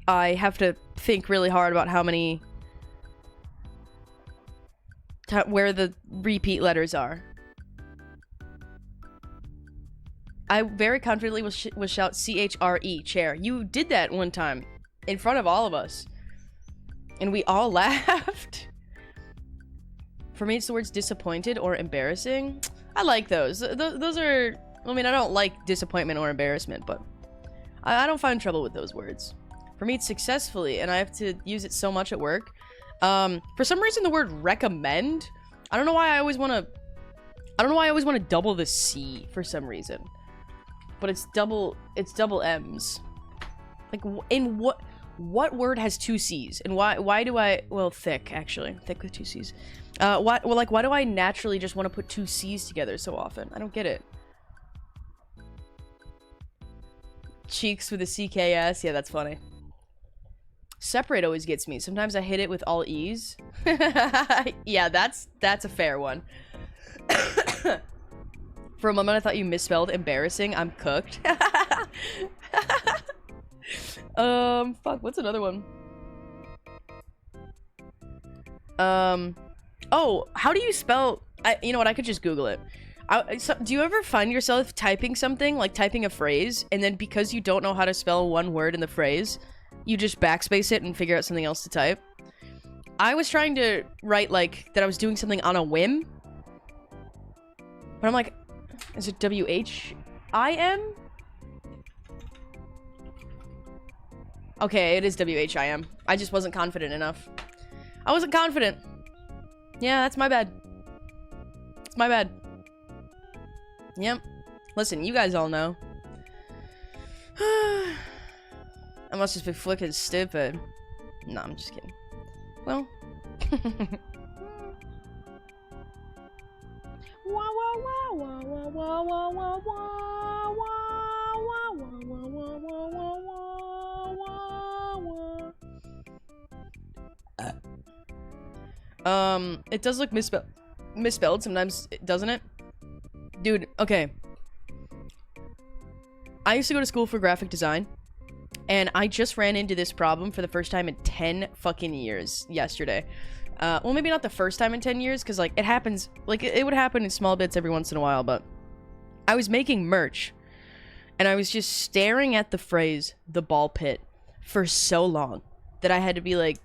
I have to think really hard about how many... where the repeat letters are. I very confidently will shout C-H-R-E, chair. You did that one time. In front of all of us. And we all laughed. For me, it's the words disappointed or embarrassing. I like those. Those are... I mean, I don't like disappointment or embarrassment, but... I don't find trouble with those words. For me, it's successfully, and I have to use it so much at work. For some reason, the word recommend... I don't know why I always want to... I don't know why I always want to double the C for some reason. But it's double M's. Like, in what word has two C's? And why do I... Well, thick, actually. Thick with two C's. Why do I naturally just want to put two C's together so often? I don't get it. Cheeks with a CKS. Yeah, that's funny. Separate always gets me. Sometimes I hit it with all E's. Yeah, that's a fair one. For a moment, I thought you misspelled embarrassing. I'm cooked. Fuck, what's another one? Oh, how do you spell... you know what, I could just Google it. Do you ever find yourself typing something, like typing a phrase, and then because you don't know how to spell one word in the phrase, you just backspace it and figure out something else to type? I was trying to write, like, that I was doing something on a whim. But I'm like, is it W-H-I-M? Okay, it is W-H-I-M. I just wasn't confident enough. I wasn't confident. Yeah, that's my bad. It's my bad. Yep. Listen, you guys all know. I must just be flicking stupid. No, I'm just kidding. Well. It does look misspelled sometimes, doesn't it? Dude, okay. I used to go to school for graphic design, and I just ran into this problem for the first time in 10 fucking years yesterday. Well, maybe not the first time in 10 years, because, like, it happens, like, it would happen in small bits every once in a while, but I was making merch, and I was just staring at the phrase, the ball pit, for so long, that I had to be like,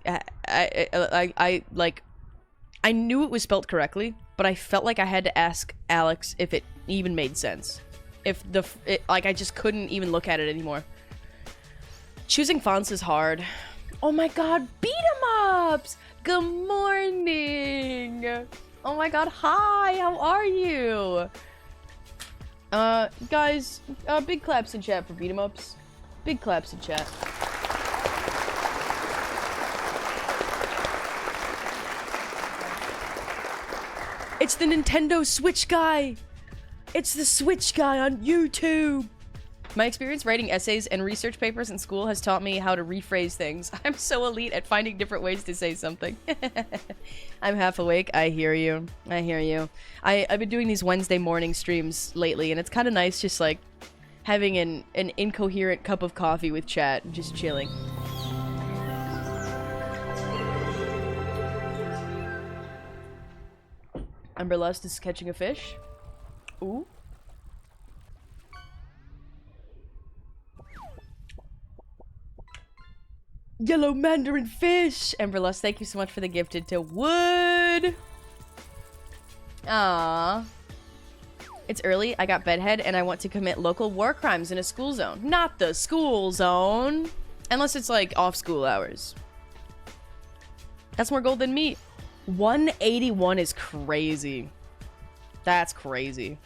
I knew it was spelled correctly, but I felt like I had to ask Alex if it even made sense. If like, I just couldn't even look at it anymore. Choosing fonts is hard. Oh my god, beat 'em ups! Good morning. Oh my god, hi, how are you? Guys, big claps in chat for beat 'em ups. Big claps in chat. It's the Nintendo Switch guy! It's the Switch guy on YouTube! My experience writing essays and research papers in school has taught me how to rephrase things. I'm so elite at finding different ways to say something. I'm half awake. I hear you. I hear you. I've been doing these Wednesday morning streams lately, and it's kind of nice just, like, having an incoherent cup of coffee with chat and just chilling. Umberlust is catching a fish. Ooh. Yellow mandarin fish! Emberlust, thank you so much for the gifted to Wood! Aww. It's early, I got bedhead, and I want to commit local war crimes in a school zone. Not the school zone! Unless it's, like, off school hours. That's more gold than me. 181 is crazy. That's crazy.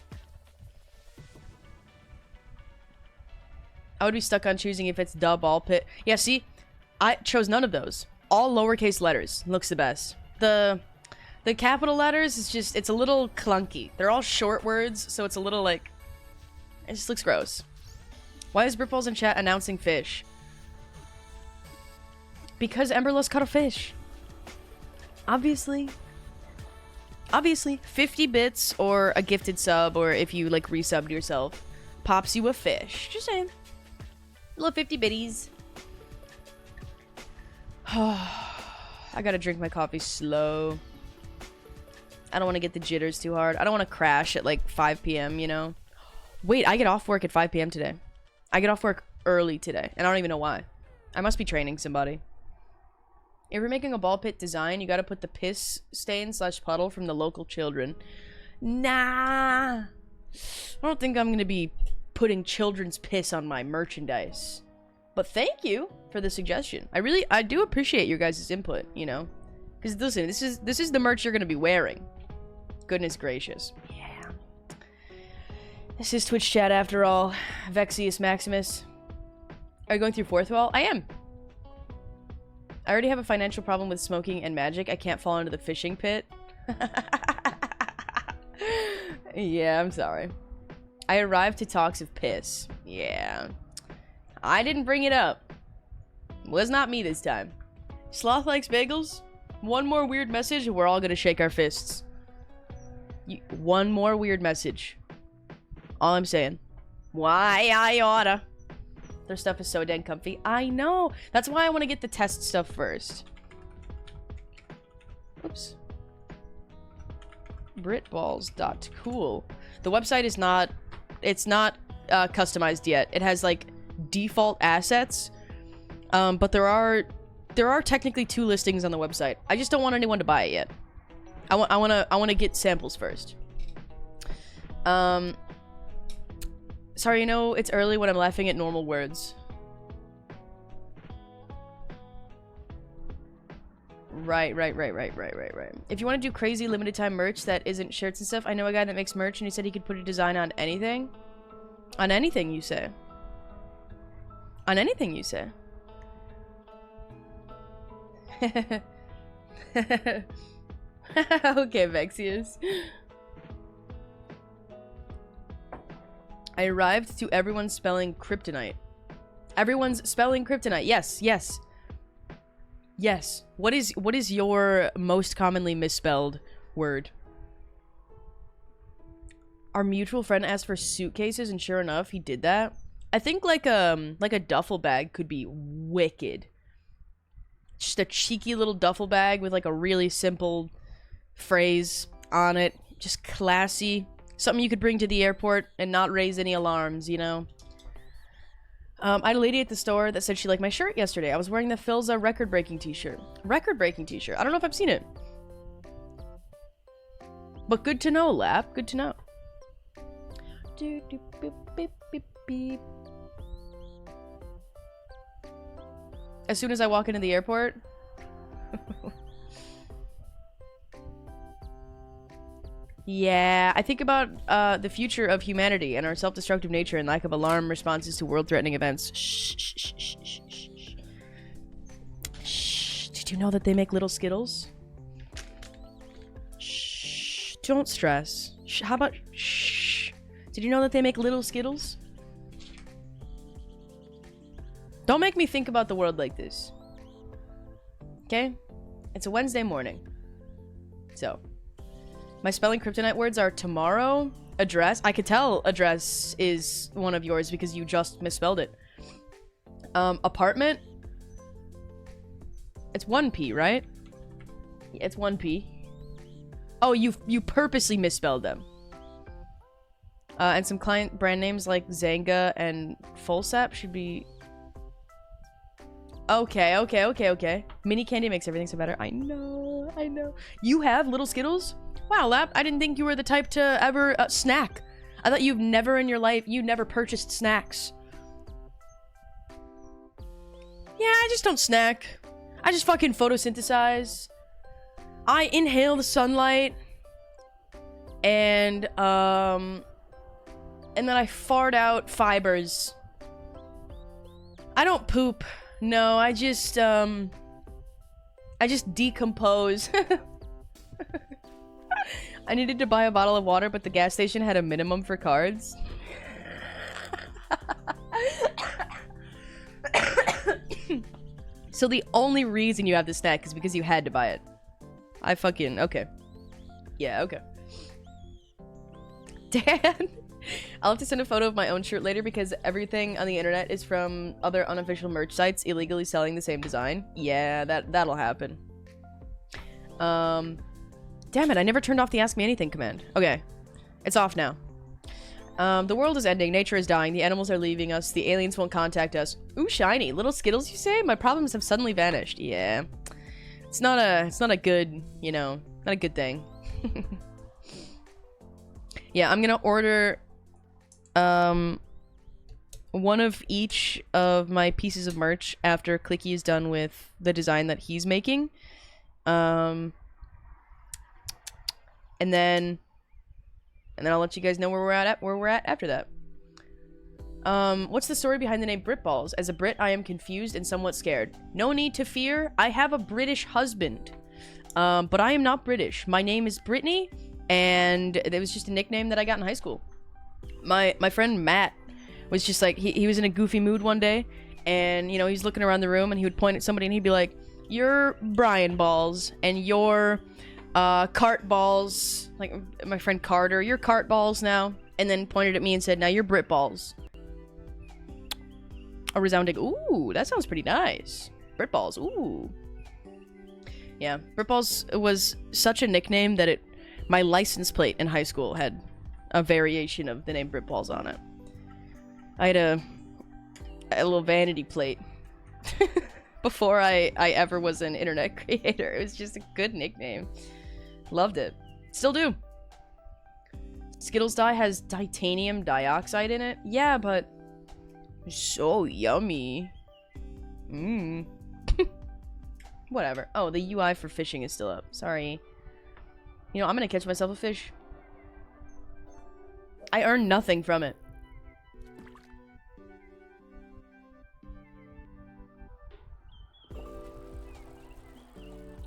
I would be stuck on choosing if it's dub, all pit. Yeah, see? I chose none of those. All lowercase letters. Looks the best. The capital letters is just, it's a little clunky. They're all short words, so it's a little like, it just looks gross. Why is Britballs in chat announcing fish? Because Emberlust caught a fish. Obviously. Obviously, 50 bits or a gifted sub, or if you like resubbed yourself, pops you a fish. Just saying. Little 50 bitties. I gotta drink my coffee slow. I don't want to get the jitters too hard. I don't want to crash at like 5 p.m., you know? Wait, I get off work at 5 p.m. today. I get off work early today, and I don't even know why. I must be training somebody. If you're making a ball pit design, you gotta put the piss stain / puddle from the local children. Nah. I don't think I'm gonna be putting children's piss on my merchandise. But thank you for the suggestion. I do appreciate your guys' input, you know? Because listen, this is the merch you're gonna be wearing. Goodness gracious. Yeah. This is Twitch chat after all. Vexius Maximus. Are you going through fourth wall? I am. I already have a financial problem with smoking and magic. I can't fall into the fishing pit. Yeah, I'm sorry. I arrived to talks of piss. Yeah. I didn't bring it up. Was not me this time. Sloth likes bagels. One more weird message and we're all gonna shake our fists. One more weird message. All I'm saying. Why I oughta. Their stuff is so dang comfy. I know. That's why I want to get the test stuff first. Oops. Britballs.cool. The website is not... It's not customized yet. It has, like, default assets. But there are technically 2 listings on the website. I just don't want anyone to buy it yet. I want to get samples first. Sorry, you know, it's early when I'm laughing at normal words. Right. If you want to do crazy limited time merch that isn't shirts and stuff, I know a guy that makes merch and he said he could put a design on anything. On anything, you say. On anything, you say. Okay, Vexius. I arrived to everyone spelling kryptonite. Everyone's spelling kryptonite. Yes, yes. Yes. What is your most commonly misspelled word? Our mutual friend asked for suitcases, and sure enough, he did that. I think like a duffel bag could be wicked. Just a cheeky little duffel bag with like a really simple phrase on it. Just classy. Something you could bring to the airport and not raise any alarms, you know? I had a lady at the store that said she liked my shirt yesterday. I was wearing the Philza record-breaking t-shirt. Record-breaking t-shirt. I don't know if I've seen it. But good to know, Lap. Good to know. As soon as I walk into the airport... Yeah, I think about the future of humanity and our self-destructive nature and lack of alarm responses to world-threatening events. Shh, shh, shh, shh, shh, shh, shh. Shh. Did you know that they make little Skittles? Shh. Don't stress. Shh. How about shh? Did you know that they make little Skittles? Don't make me think about the world like this. Okay? It's a Wednesday morning. So, my spelling kryptonite words are tomorrow, address. I could tell address is one of yours because you just misspelled it. Apartment. It's 1P, right? Yeah, it's 1P. Oh, you purposely misspelled them. And some client brand names like Zanga and Folsap should be... Okay. Mini candy makes everything so better. I know. You have little Skittles? Wow, Lap, I didn't think you were the type to ever snack. I thought you've never in your life, you never purchased snacks. Yeah, I just don't snack. I just fucking photosynthesize. I inhale the sunlight. And then I fart out fibers. I don't poop. No, I just decompose. I needed to buy a bottle of water, but the gas station had a minimum for cards. So the only reason you have this snack is because you had to buy it. Okay. Yeah, okay. Dan, I'll have to send a photo of my own shirt later because everything on the internet is from other unofficial merch sites illegally selling the same design. Yeah, that'll happen. Damn it, I never turned off the Ask Me Anything command. Okay. It's off now. The world is ending, nature is dying, the animals are leaving us, the aliens won't contact us. Ooh, shiny. Little Skittles, you say? My problems have suddenly vanished. Yeah. It's not a good, you know, not a good thing. Yeah, I'm gonna order one of each of my pieces of merch after Clicky is done with the design that he's making. And then I'll let you guys know where we're at after that. What's the story behind the name Britballs? As a Brit, I am confused and somewhat scared. No need to fear. I have a British husband. But I am not British. My name is Brittany, and it was just a nickname that I got in high school. My friend Matt was just like, he was in a goofy mood one day, and, you know, he's looking around the room, and he would point at somebody, and he'd be like, "You're Brian Balls, and you're Cart Balls," like my friend Carter, "You're Cart Balls now," and then pointed at me and said, "Now you're Brit Balls." A resounding, ooh, that sounds pretty nice. Brit Balls, ooh. Yeah, Brit Balls was such a nickname that my license plate in high school had a variation of the name Brit Balls on it. I had a little vanity plate before I ever was an internet creator. It was just a good nickname. Loved it. Still do. Skittles dye has titanium dioxide in it. Yeah, but so yummy. Mmm. Whatever. Oh, the UI for fishing is still up. Sorry. You know, I'm gonna catch myself a fish. I earned nothing from it.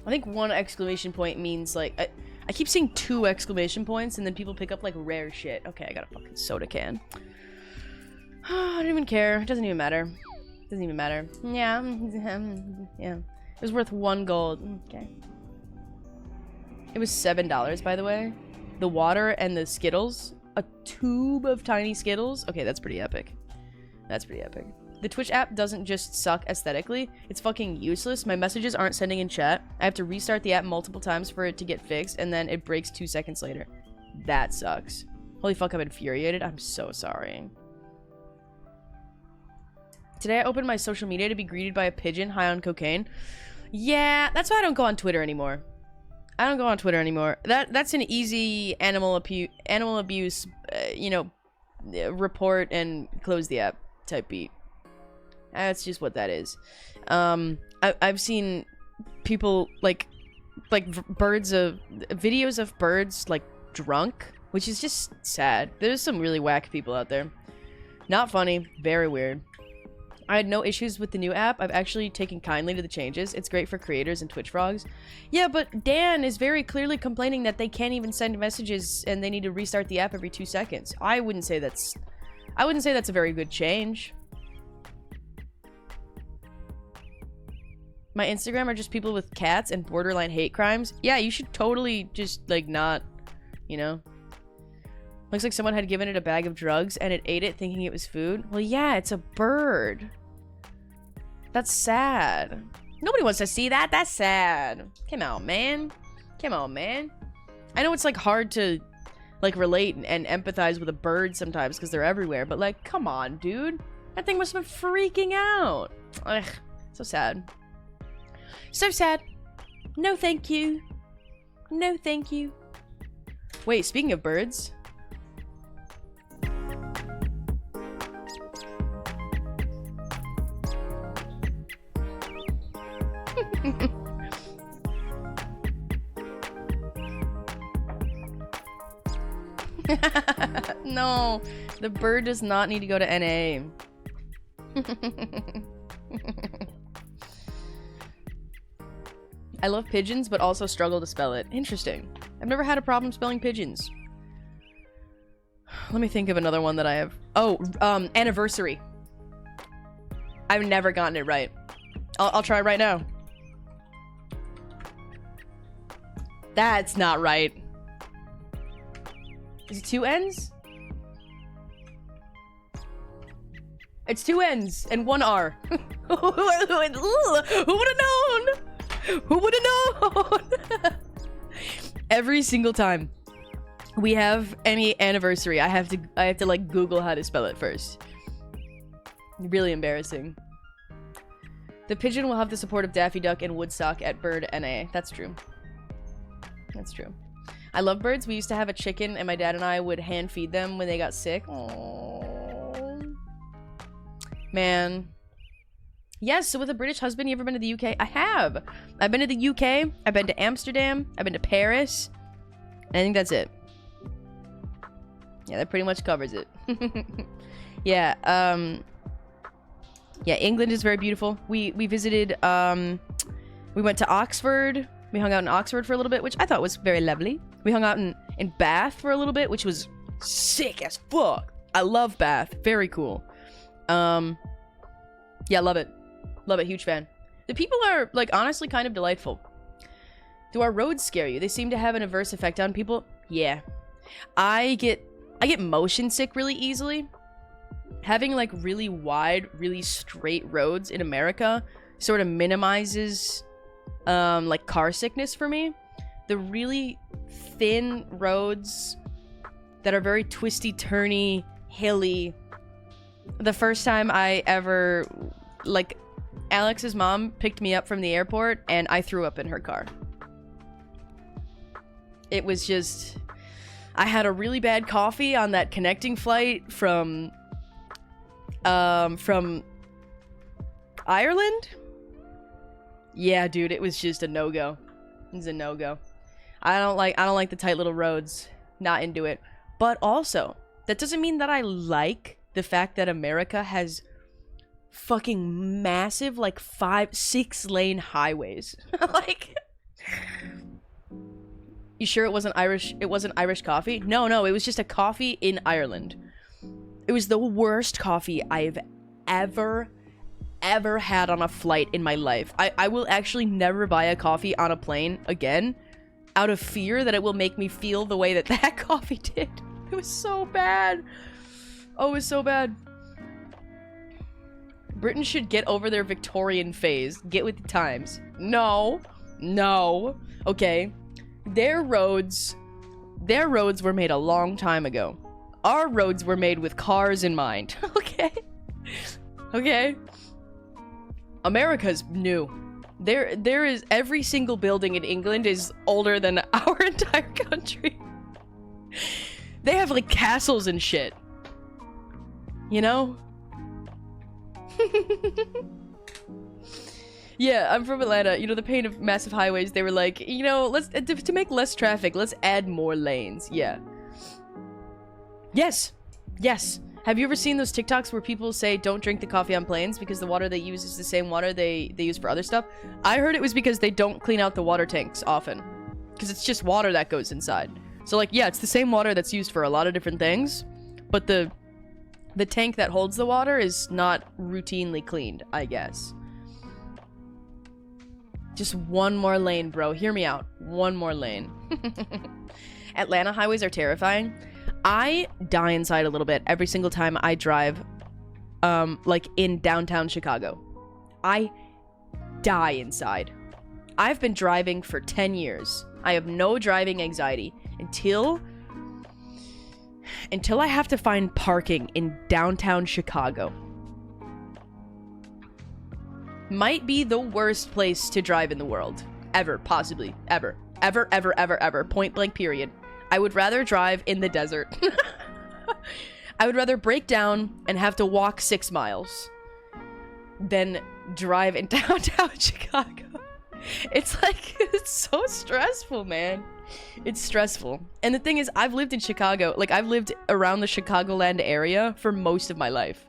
I think one exclamation point means, like, I keep seeing 2 exclamation points, and then people pick up, like, rare shit. Okay, I got a fucking soda can. I don't even care. It doesn't even matter. Doesn't even matter. Yeah. Yeah. It was worth 1 gold. Okay. It was $7, by the way. The water and the Skittles. A tube of tiny Skittles. Okay, that's pretty epic. That's pretty epic. The Twitch app doesn't just suck aesthetically. It's fucking useless. My messages aren't sending in chat. I have to restart the app multiple times for it to get fixed, and then it breaks 2 seconds later. That sucks. Holy fuck, I'm infuriated. I'm so sorry. Today I opened my social media to be greeted by a pigeon high on cocaine. Yeah, that's why I don't go on Twitter anymore. I don't go on Twitter anymore. That's an easy animal abuse, you know, report and close the app type beat. That's just what that is. I've seen people like videos of birds like drunk, which is just sad. There's some really whack people out there. Not funny, very weird. I had no issues with the new app. I've actually taken kindly to the changes. It's great for creators and Twitch frogs. Yeah, but Dan is very clearly complaining that they can't even send messages and they need to restart the app every 2 seconds. I wouldn't say that's a very good change. My Instagram are just people with cats and borderline hate crimes. Yeah, you should totally just, like, not, you know. Looks like someone had given it a bag of drugs and it ate it thinking it was food. Well, yeah, it's a bird. That's sad. Nobody wants to see that. That's sad. Come on, man. Come on, man. I know it's, like, hard to, like, relate and empathize with a bird sometimes because they're everywhere. But, like, come on, dude. That thing must have been freaking out. Ugh. So sad. So sad. No, thank you. No, thank you. Wait, speaking of birds... No, the bird does not need to go to NA. I love pigeons, but also struggle to spell it. Interesting. I've never had a problem spelling pigeons. Let me think of another one that I have. Oh, anniversary. I've never gotten it right. I'll try right now. That's not right. Is it 2 N's? It's 2 N's and 1 R. Who would have known? Who would have known? Every single time we have any anniversary, I have to like Google how to spell it first. Really embarrassing. The pigeon will have the support of Daffy Duck and Woodstock at Bird NA. That's true. That's true. I love birds. We used to have a chicken, and my dad and I would hand feed them when they got sick. Aww. Man. Yes, so with a British husband, you ever been to the UK? I have. I've been to the UK. I've been to Amsterdam. I've been to Paris. I think that's it. Yeah, that pretty much covers it. Yeah, yeah, England is very beautiful. We visited, we went to Oxford. We hung out in Oxford for a little bit, which I thought was very lovely. We hung out in Bath for a little bit, which was sick as fuck. I love Bath. Very cool. Yeah, love it. Love it. Huge fan. The people are, like, honestly kind of delightful. Do our roads scare you? They seem to have an adverse effect on people. Yeah. I get motion sick really easily. Having, like, really wide, really straight roads in America sort of minimizes, like, car sickness for me. The really thin roads that are very twisty, turny, hilly. The first time I ever, like, Alex's mom picked me up from the airport and I threw up in her car. It was just... I had a really bad coffee on that connecting flight from Ireland? Yeah, dude, it was just a no-go. It was a no-go. I don't like the tight little roads. Not into it. But also, that doesn't mean that I like the fact that America has fucking massive, like, 5-6 lane highways. Like, you sure it wasn't Irish? It wasn't Irish coffee? No, it was just a coffee in Ireland. It was the worst coffee I've ever had on a flight in my life. I will actually never buy a coffee on a plane again, out of fear that it will make me feel the way that that coffee did. It was so bad. Oh, it was so bad. Britain should get over their Victorian phase. Get with the times. No. Okay. Their roads were made a long time ago. Our roads were made with cars in mind. Okay. America's new. There is every single building in England is older than our entire country. They have, like, castles and shit. You know? Yeah, I'm from Atlanta. You know, the pain of massive highways, they were like, you know, let's to make less traffic, let's add more lanes. Yeah. Yes. Yes. Have you ever seen those TikToks where people say don't drink the coffee on planes because the water they use is the same water they use for other stuff? I heard it was because they don't clean out the water tanks often. Because it's just water that goes inside. So like, yeah, it's the same water that's used for a lot of different things, but the tank that holds the water is not routinely cleaned, I guess. Just one more lane, bro. Hear me out. One more lane. Atlanta highways are terrifying. I die inside a little bit every single time I drive, like in downtown Chicago. I die inside. I've been driving for 10 years. I have no driving anxiety until I have to find parking in downtown Chicago. Might be the worst place to drive in the world. Ever, possibly. Ever. Ever, ever, ever, ever. Point blank, period. I would rather drive in the desert. I would rather break down and have to walk 6 miles than drive in downtown Chicago. It's like, it's so stressful, man. It's stressful. And the thing is, I've lived in Chicago. Like, I've lived around the Chicagoland area for most of my life.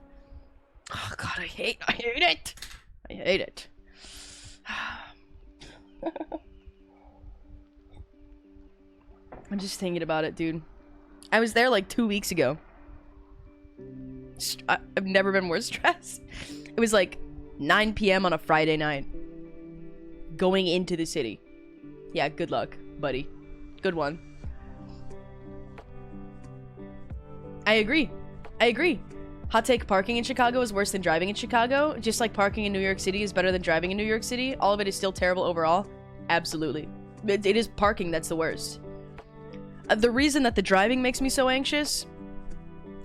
Oh, God, I hate it. I hate it. I'm just thinking about it, dude. I was there like 2 weeks ago. I've never been more stressed. It was like 9 p.m. on a Friday night. Going into the city. Yeah, good luck, buddy. Good one. I agree. I agree. Hot take, parking in Chicago is worse than driving in Chicago. Just like parking in New York City is better than driving in New York City. All of it is still terrible overall. Absolutely. It is parking that's the worst. The reason that the driving makes me so anxious,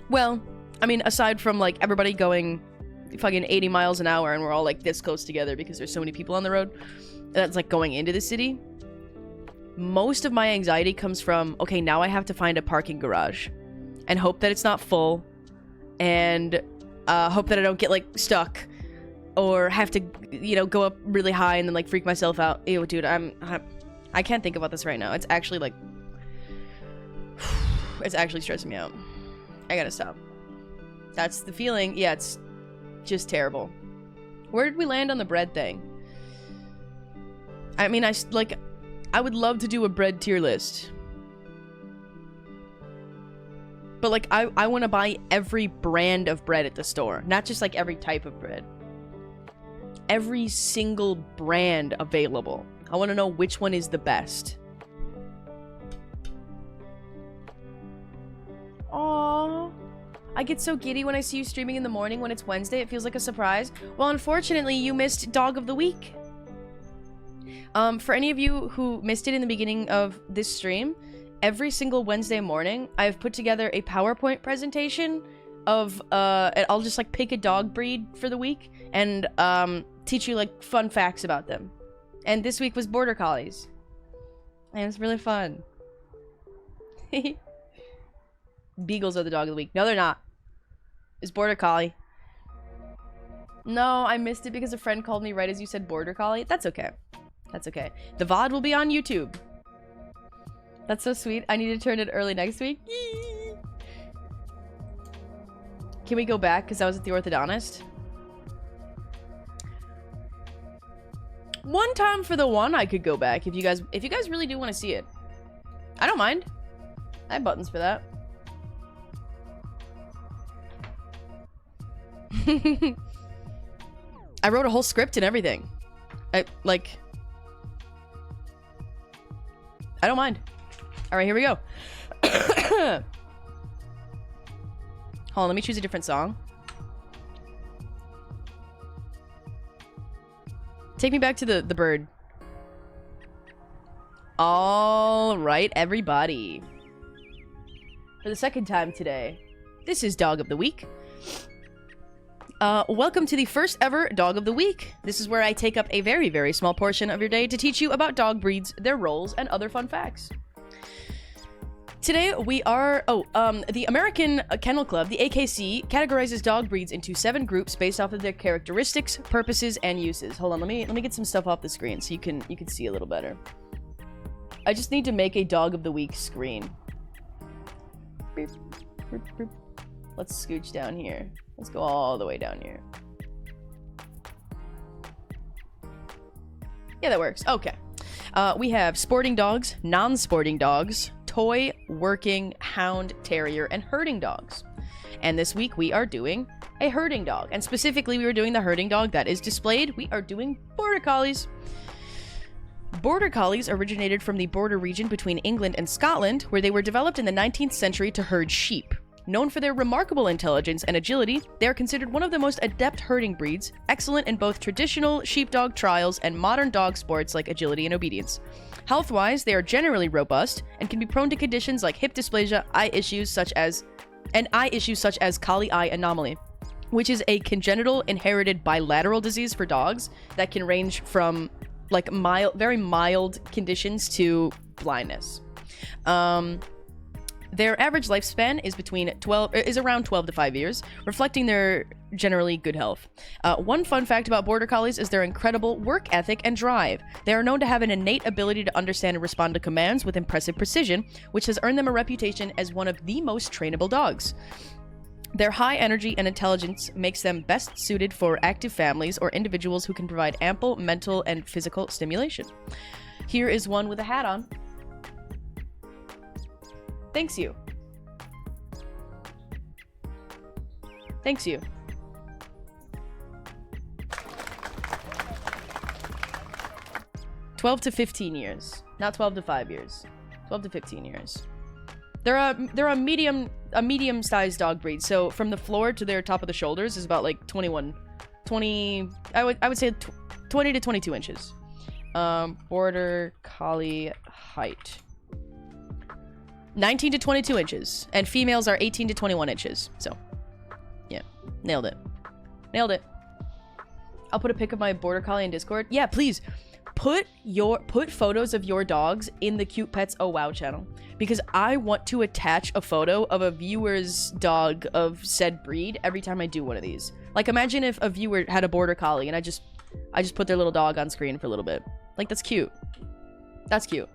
well, I mean, aside from like everybody going fucking 80 miles an hour and we're all like this close together because there's so many people on the road, that's like going into the city. Most of my anxiety comes from, okay, now I have to find a parking garage and hope that it's not full and hope that I don't get like stuck or have to, you know, go up really high and then like freak myself out. Ew, dude, I can't think about this right now. It's actually like, it's actually stressing me out. I gotta stop. That's the feeling. Yeah, it's just terrible. Where did we land on the bread thing? I mean, I would love to do a bread tier list. But like, I want to buy every brand of bread at the store. Not just like every type of bread. Every single brand available. I want to know which one is the best. Aww. I get so giddy when I see you streaming in the morning when it's Wednesday. It feels like a surprise. Well, unfortunately, you missed Dog of the Week. For any of you who missed it in the beginning of this stream, every single Wednesday morning, I've put together a PowerPoint presentation of, I'll just like pick a dog breed for the week and teach you like fun facts about them. And this week was Border Collies. And it's really fun. Beagles are the dog of the week. No, they're not. It's Border Collie. No, I missed it because a friend called me right as you said Border Collie. That's okay. That's okay. The VOD will be on YouTube. That's so sweet. I need to turn it early next week. Can we go back? Because I was at the orthodontist. One time for the one, I could go back if you guys really do want to see it. I don't mind. I have buttons for that. I wrote a whole script and everything. I don't mind. All right, here we go. Hold on, let me choose a different song. Take me back to the bird. All right, everybody. For the second time today, this is Dog of the Week. Welcome to the first ever Dog of the Week. This is where I take up a very, very small portion of your day to teach you about dog breeds, their roles, and other fun facts. Today we are, the American Kennel Club, the AKC, categorizes dog breeds into 7 groups based off of their characteristics, purposes, and uses. Hold on, let me get some stuff off the screen so you can see a little better. I just need to make a dog of the week screen. Boop, boop, boop. Let's scooch down here. Let's go all the way down here. Yeah, that works. Okay. We have sporting dogs, non-sporting dogs, toy, working, hound, terrier, and herding dogs. And this week we are doing a herding dog. And specifically, we are doing the herding dog that is displayed. We are doing Border Collies. Border Collies originated from the border region between England and Scotland, where they were developed in the 19th century to herd sheep. Known for their remarkable intelligence and agility, they are considered one of the most adept herding breeds, excellent in both traditional sheepdog trials and modern dog sports like agility and obedience. Health-wise, they are generally robust and can be prone to conditions like hip dysplasia, eye issues such as Collie eye anomaly, which is a congenital inherited bilateral disease for dogs that can range from like very mild conditions to blindness. Their average lifespan is around 12 to 5 years, reflecting their generally good health. One fun fact about Border Collies is their incredible work ethic and drive. They are known to have an innate ability to understand and respond to commands with impressive precision, which has earned them a reputation as one of the most trainable dogs. Their high energy and intelligence makes them best suited for active families or individuals who can provide ample mental and physical stimulation. Here is one with a hat on. Thanks you. Thanks you. $12 to 15 years. Not 12 to 5 years. 12 to 15 years. They're a medium-sized dog breed. So from the floor to their top of the shoulders is about like 20 I would say 20 to 22 inches. Border Collie height. 19 to 22 inches. And females are 18 to 21 inches. So, yeah. Nailed it. Nailed it. I'll put a pic of my Border Collie in Discord. Yeah, please. Put photos of your dogs in the Cute Pets Oh Wow channel. Because I want to attach a photo of a viewer's dog of said breed every time I do one of these. Like, imagine if a viewer had a Border Collie and I just put their little dog on screen for a little bit. Like, that's cute. That's cute.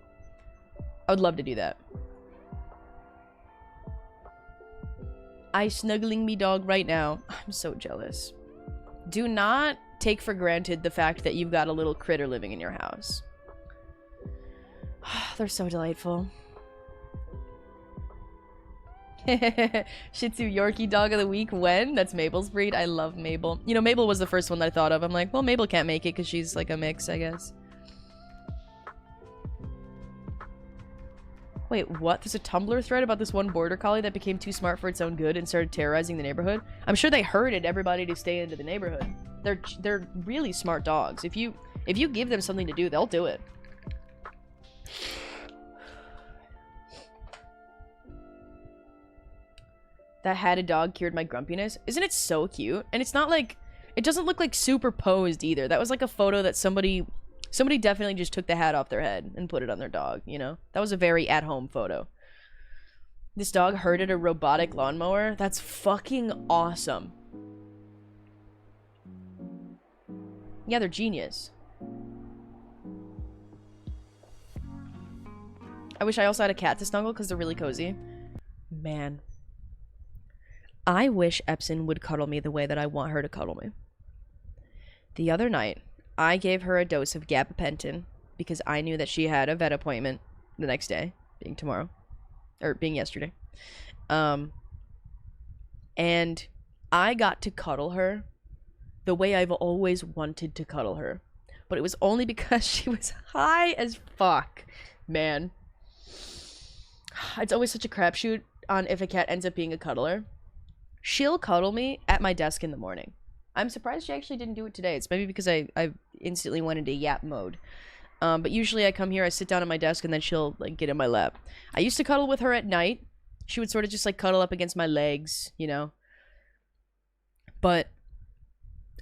I would love to do that. I snuggling me dog right now. I'm so jealous. Do not take for granted the fact that you've got a little critter living in your house. They're so delightful. Shih Tzu Yorkie dog of the week. When? That's Mabel's breed. I love Mabel. You know, Mabel was the first one that I thought of. I'm like, well, Mabel can't make it because she's like a mix, I guess. Wait, what? There's a Tumblr thread about this one Border Collie that became too smart for its own good and started terrorizing the neighborhood? I'm sure they herded everybody to stay into the neighborhood. They're really smart dogs. If you give them something to do, they'll do it. That hatted dog cured my grumpiness. Isn't it so cute? And it's not like... It doesn't look like super posed either. That was like a photo that somebody definitely just took the hat off their head and put it on their dog, you know? That was a very at-home photo. This dog herded a robotic lawnmower? That's fucking awesome. Yeah, they're genius. I wish I also had a cat to snuggle because they're really cozy. Man. I wish Epson would cuddle me the way that I want her to cuddle me. The other night, I gave her a dose of gabapentin because I knew that she had a vet appointment the next day, being tomorrow, or being yesterday. And I got to cuddle her the way I've always wanted to cuddle her. But it was only because she was high as fuck, man. It's always such a crapshoot on if a cat ends up being a cuddler. She'll cuddle me at my desk in the morning. I'm surprised she actually didn't do it today. It's maybe because I instantly went into yap mode. But usually I come here, I sit down at my desk, and then she'll like get in my lap. I used to cuddle with her at night. She would sort of just like cuddle up against my legs, you know. But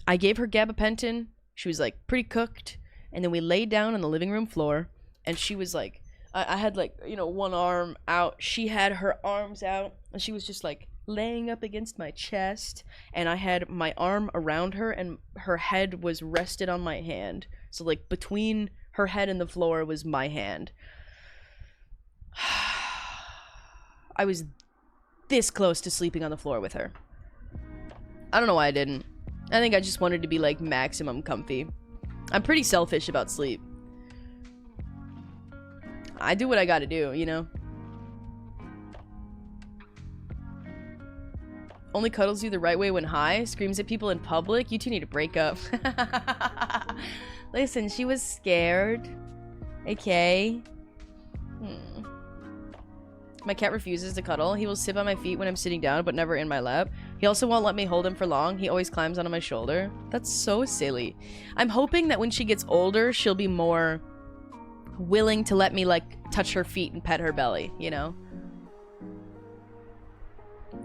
I gave her gabapentin. She was like pretty cooked. And then we laid down on the living room floor. And she was like I had like, you know, one arm out. She had her arms out, and she was just like laying up against my chest, and I had my arm around her, and her head was rested on my hand. So like between her head and the floor was my hand. I was this close to sleeping on the floor with her. I don't know why I didn't. I think I just wanted to be like maximum comfy. I'm pretty selfish about sleep. I do what I gotta do, you know? Only cuddles you the right way when high, screams at people in public. You two need to break up. Listen, she was scared. Okay. My cat refuses to cuddle. He will sit by my feet when I'm sitting down, but never in my lap. He also won't let me hold him for long. He always climbs onto my shoulder. That's so silly. I'm hoping that when she gets older, she'll be more willing to let me, like, touch her feet and pet her belly, you know?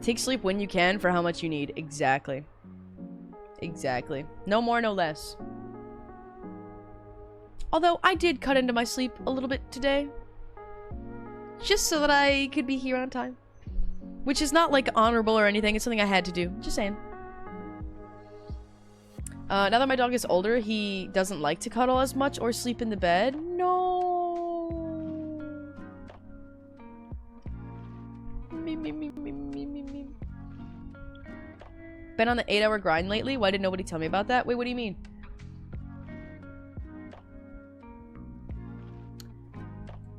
Take sleep when you can for how much you need. Exactly. Exactly. No more, no less. Although, I did cut into my sleep a little bit today. Just so that I could be here on time. Which is not, like, honorable or anything. It's something I had to do. Just saying. Now that my dog is older, he doesn't like to cuddle as much or sleep in the bed. No. Me. Been on the 8-hour grind lately? Why did nobody tell me about that? Wait, what do you mean?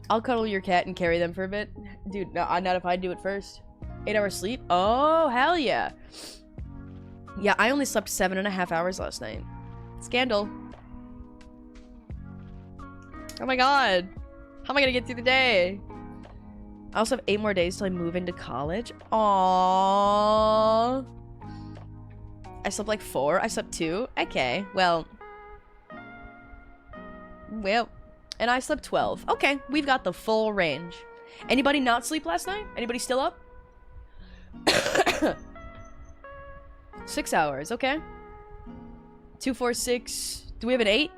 I'll cuddle your cat and carry them for a bit. Dude, no, not if I do it first. 8-hour sleep? Oh, hell yeah. Yeah, I only slept 7.5 hours last night. Scandal. Oh my god. How am I gonna get through the day? I also have 8 more days till I move into college. Aww. I slept like 4. I slept 2. Okay, well. Well. And I slept 12. Okay, we've got the full range. Anybody not sleep last night? Anybody still up? 6 hours, okay. 2, 4, 6. Do we have an 8?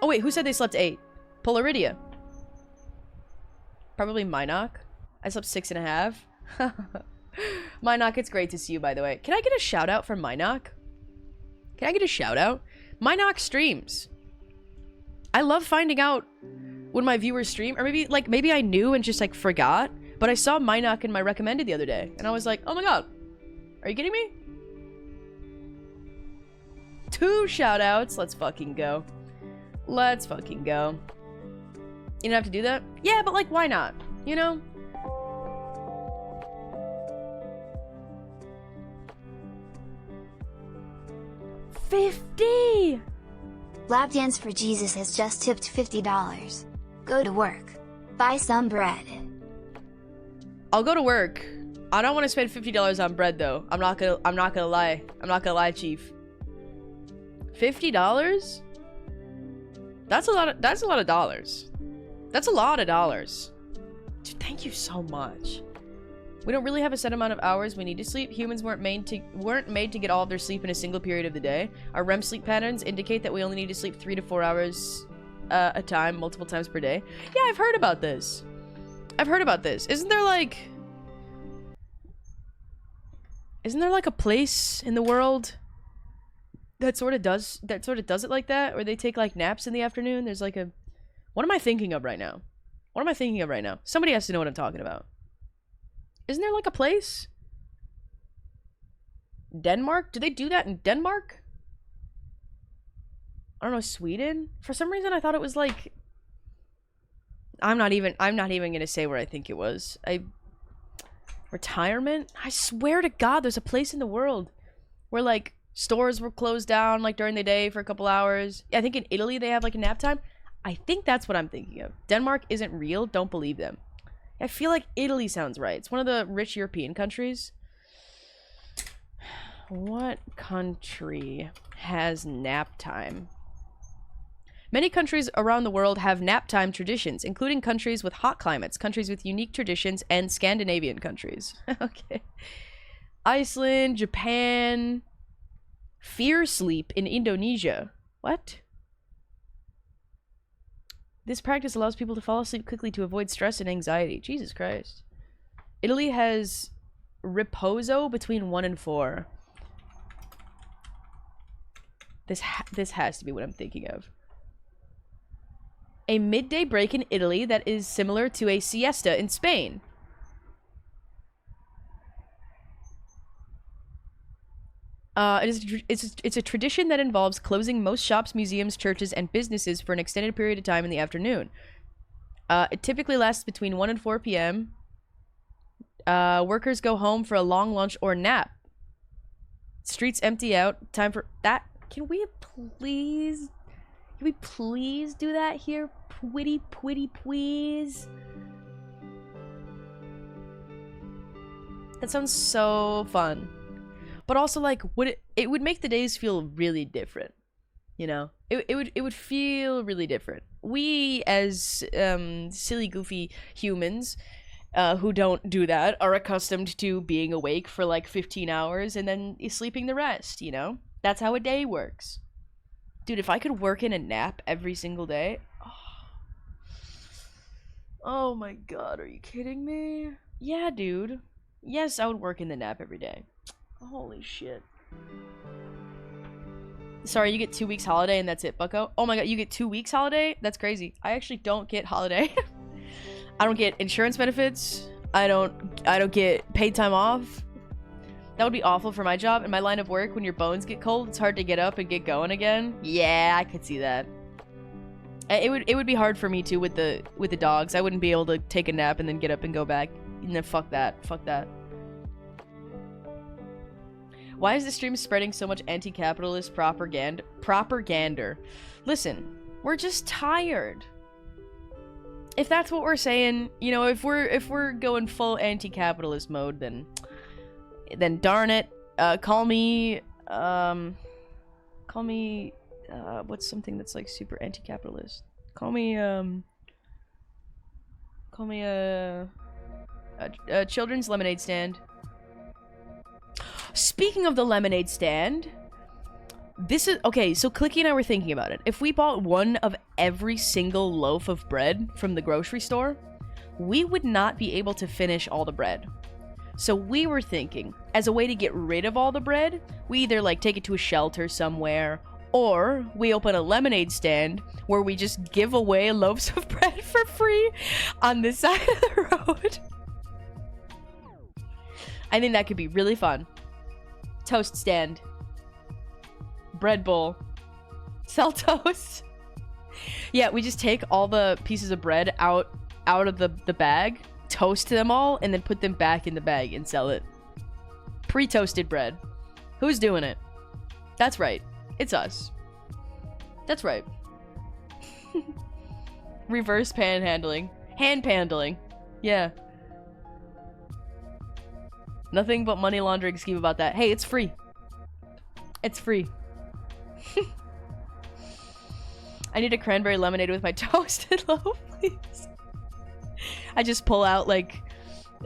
Oh wait, who said they slept 8? Polaridia. Probably Minok. I slept 6.5. Minok, it's great to see you, by the way. Can I get a shout out from Minok? Can I get a shout out? Minok streams. I love finding out when my viewers stream, or maybe I knew and just like forgot, but I saw Minok in my recommended the other day, and I was like, oh my god, are you kidding me? 2 shout outs. Let's fucking go. Let's fucking go. You don't have to do that? Yeah, but like, why not? You know? $50! Lap Dance for Jesus has just tipped $50. Go to work. Buy some bread. I'll go to work. I don't want to spend $50 on bread though. I'm not gonna lie. I'm not gonna lie, Chief. $50? That's a lot of dollars. That's a lot of dollars. Dude, thank you so much. We don't really have a set amount of hours we need to sleep. Humans weren't made to get all of their sleep in a single period of the day. Our REM sleep patterns indicate that we only need to sleep 3 to 4 hours a time, multiple times per day. Yeah, I've heard about this. Isn't there like a place in the world that sort of does it like that, or they take like naps in the afternoon? There's like a, what am I thinking of right now? Somebody has to know what I'm talking about. Isn't there like a place? Denmark? Do they do that in Denmark? I don't know, Sweden? For some reason I thought it was like, I'm not even gonna say where I think it was. Retirement? I swear to God, there's a place in the world where like stores were closed down like during the day for a couple hours. I think in Italy they have like a nap time. I think that's what I'm thinking of. Denmark isn't real. Don't believe them. I feel like Italy sounds right. It's one of the rich European countries. What country has nap time? Many countries around the world have nap time traditions, including countries with hot climates, countries with unique traditions, and Scandinavian countries. Okay. Iceland, Japan, fear sleep in Indonesia. What? This practice allows people to fall asleep quickly to avoid stress and anxiety. Jesus Christ. Italy has riposo between 1 and 4. This has to be what I'm thinking of. A midday break in Italy that is similar to a siesta in Spain. It's a tradition that involves closing most shops, museums, churches, and businesses for an extended period of time in the afternoon. It typically lasts between 1 and 4 p.m. Workers go home for a long lunch or nap. Streets empty out. Time for that. Can we please do that here? Pretty please. That sounds so fun. But also, like, it would make the days feel really different, you know? It would feel really different. We, as silly, goofy humans who don't do that, are accustomed to being awake for, like, 15 hours and then sleeping the rest, you know? That's how a day works. Dude, if I could work in a nap every single day... Oh my god, are you kidding me? Yeah, dude. Yes, I would work in the nap every day. Holy shit. Sorry, you get 2 weeks holiday and that's it, bucko? Oh my god, you get 2 weeks holiday? That's crazy. I actually don't get holiday. I don't get insurance benefits. I don't get paid time off. That would be awful for my job. In my line of work, when your bones get cold, it's hard to get up and get going again. Yeah, I could see that. It would be hard for me too with the dogs. I wouldn't be able to take a nap and then get up and go back. No, fuck that. Fuck that. Why is the stream spreading so much anti-capitalist propaganda? Listen, we're just tired. If that's what we're saying, you know, if we're going full anti-capitalist mode, then darn it. Call me what's something that's like super anti-capitalist? Call me a children's lemonade stand. Speaking of the lemonade stand, this is okay. So Clicky and I were thinking about it. If we bought one of every single loaf of bread from the grocery store, we would not be able to finish all the bread. So we were thinking, as a way to get rid of all the bread, we either like take it to a shelter somewhere, or we open a lemonade stand where we just give away loaves of bread for free on this side of the road. I think that could be really fun. Toast stand. Bread bowl. Sell toast. Yeah, we just take all the pieces of bread out of the bag, toast them all, and then put them back in the bag and sell it. Pre-toasted bread. Who's doing it? That's right. It's us. That's right. Reverse panhandling. Hand handling. Yeah. Nothing but money laundering scheme about that. Hey, it's free. It's free. I need a cranberry lemonade with my toasted loaf, please. I just pull out like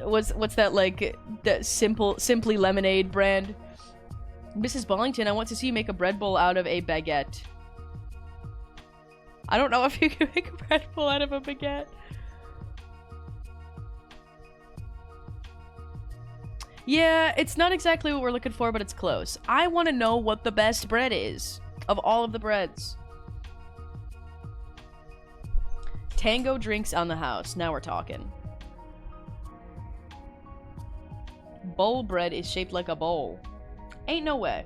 what's that like the Simply Lemonade brand. Mrs. Bollington, I want to see you make a bread bowl out of a baguette. I don't know if you can make a bread bowl out of a baguette. Yeah, it's not exactly what we're looking for, but it's close. I want to know what the best bread is of all of the breads. Tango drinks on the house. Now we're talking. Bowl bread is shaped like a bowl. Ain't no way.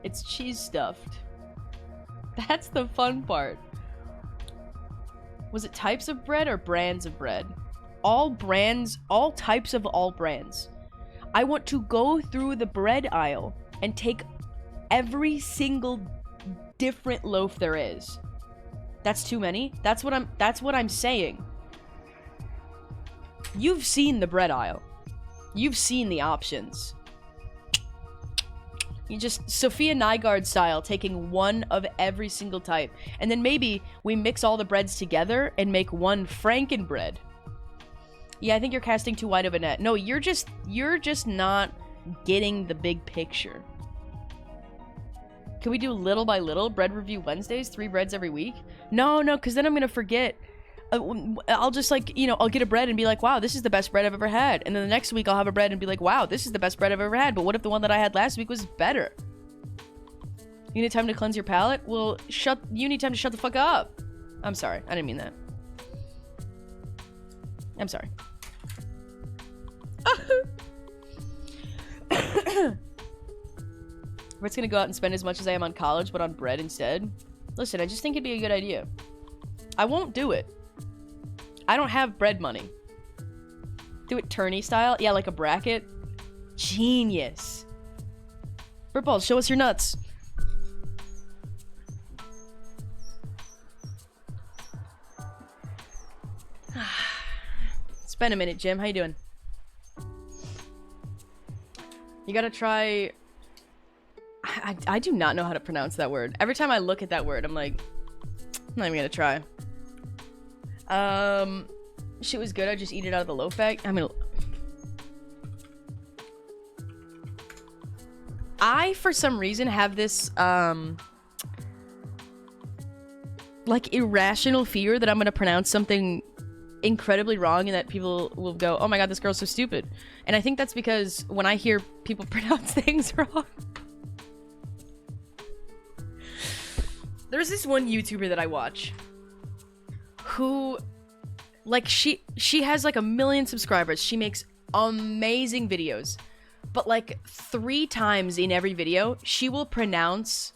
It's cheese stuffed. That's the fun part. Was it types of bread or brands of bread? All brands, all types of all brands. I want to go through the bread aisle and take every single different loaf there is. That's too many. That's what I'm saying. You've seen the bread aisle. You've seen the options. You just Sophia Nygaard style, taking one of every single type. And then maybe we mix all the breads together and make one Frankenbread. Yeah, I think you're casting too wide of a net. No, you're just not getting the big picture. Can we do little by little? Bread review Wednesdays? 3 breads every week? No, because then I'm gonna forget. I'll just, like, you know, I'll get a bread and be like, wow, this is the best bread I've ever had. And then the next week I'll have a bread and be like, wow, this is the best bread I've ever had. But what if the one that I had last week was better? You need time to cleanse your palate? Well, you need time to shut the fuck up. I'm sorry. I didn't mean that. I'm sorry. We're gonna go out and spend as much as I am on college, but on bread instead. Listen, I just think it'd be a good idea. I won't do it. I don't have bread money. Do it tourney style? Yeah, like a bracket. Genius. Birtballs, show us your nuts. It's been a minute, Jim. How you doing? You gotta try... I do not know how to pronounce that word. Every time I look at that word, I'm like, I'm not even gonna try. Shit was good. I just eat it out of the loaf bag. I mean, I, for some reason, have this, like, irrational fear that I'm gonna pronounce something incredibly wrong and that people will go, oh my god, this girl's so stupid. And I think that's because when I hear people pronounce things wrong... There's this one YouTuber that I watch who, like, she has like 1 million subscribers. She makes amazing videos. But like 3 times in every video, she will pronounce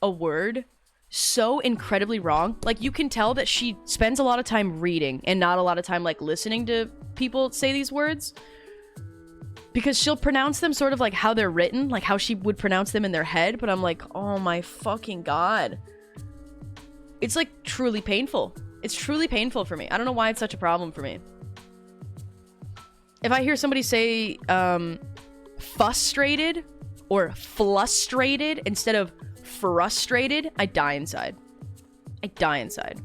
a word so incredibly wrong. Like, you can tell that she spends a lot of time reading and not a lot of time like listening to people say these words. Because she'll pronounce them sort of like how they're written, like how she would pronounce them in their head. But I'm like, oh my fucking god. It's like truly painful. It's truly painful for me. I don't know why it's such a problem for me. If I hear somebody say frustrated or flustrated instead of frustrated, I die inside. I die inside.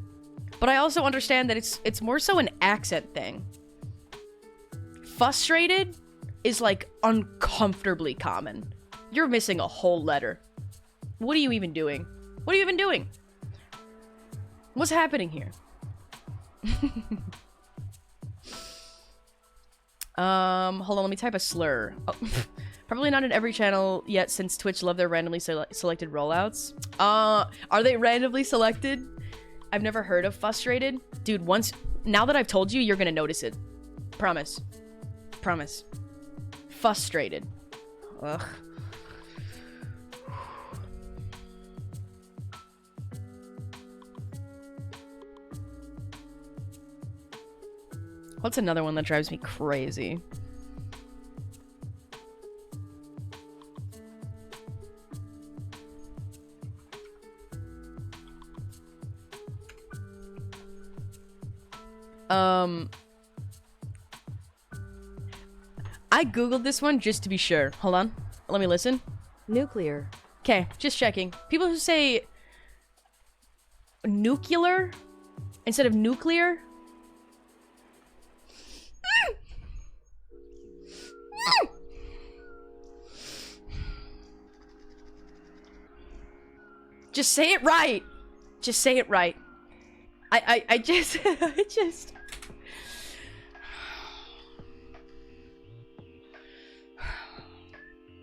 But I also understand that it's more so an accent thing. Frustrated is like uncomfortably common. You're missing a whole letter. What are you even doing? What are you even doing? What's happening here? Hold on, let me type a slur. Oh, probably not in every channel yet since Twitch love their randomly selected rollouts. Are they randomly selected? I've never heard of frustrated. Dude, now that I've told you, you're gonna notice it. Promise. Promise. Frustrated. Ugh. What's another one that drives me crazy? I googled this one just to be sure. Hold on. Let me listen. Nuclear. Okay, just checking. People who say nuclear instead of nuclear. Just say it right. Just say it right. I just I just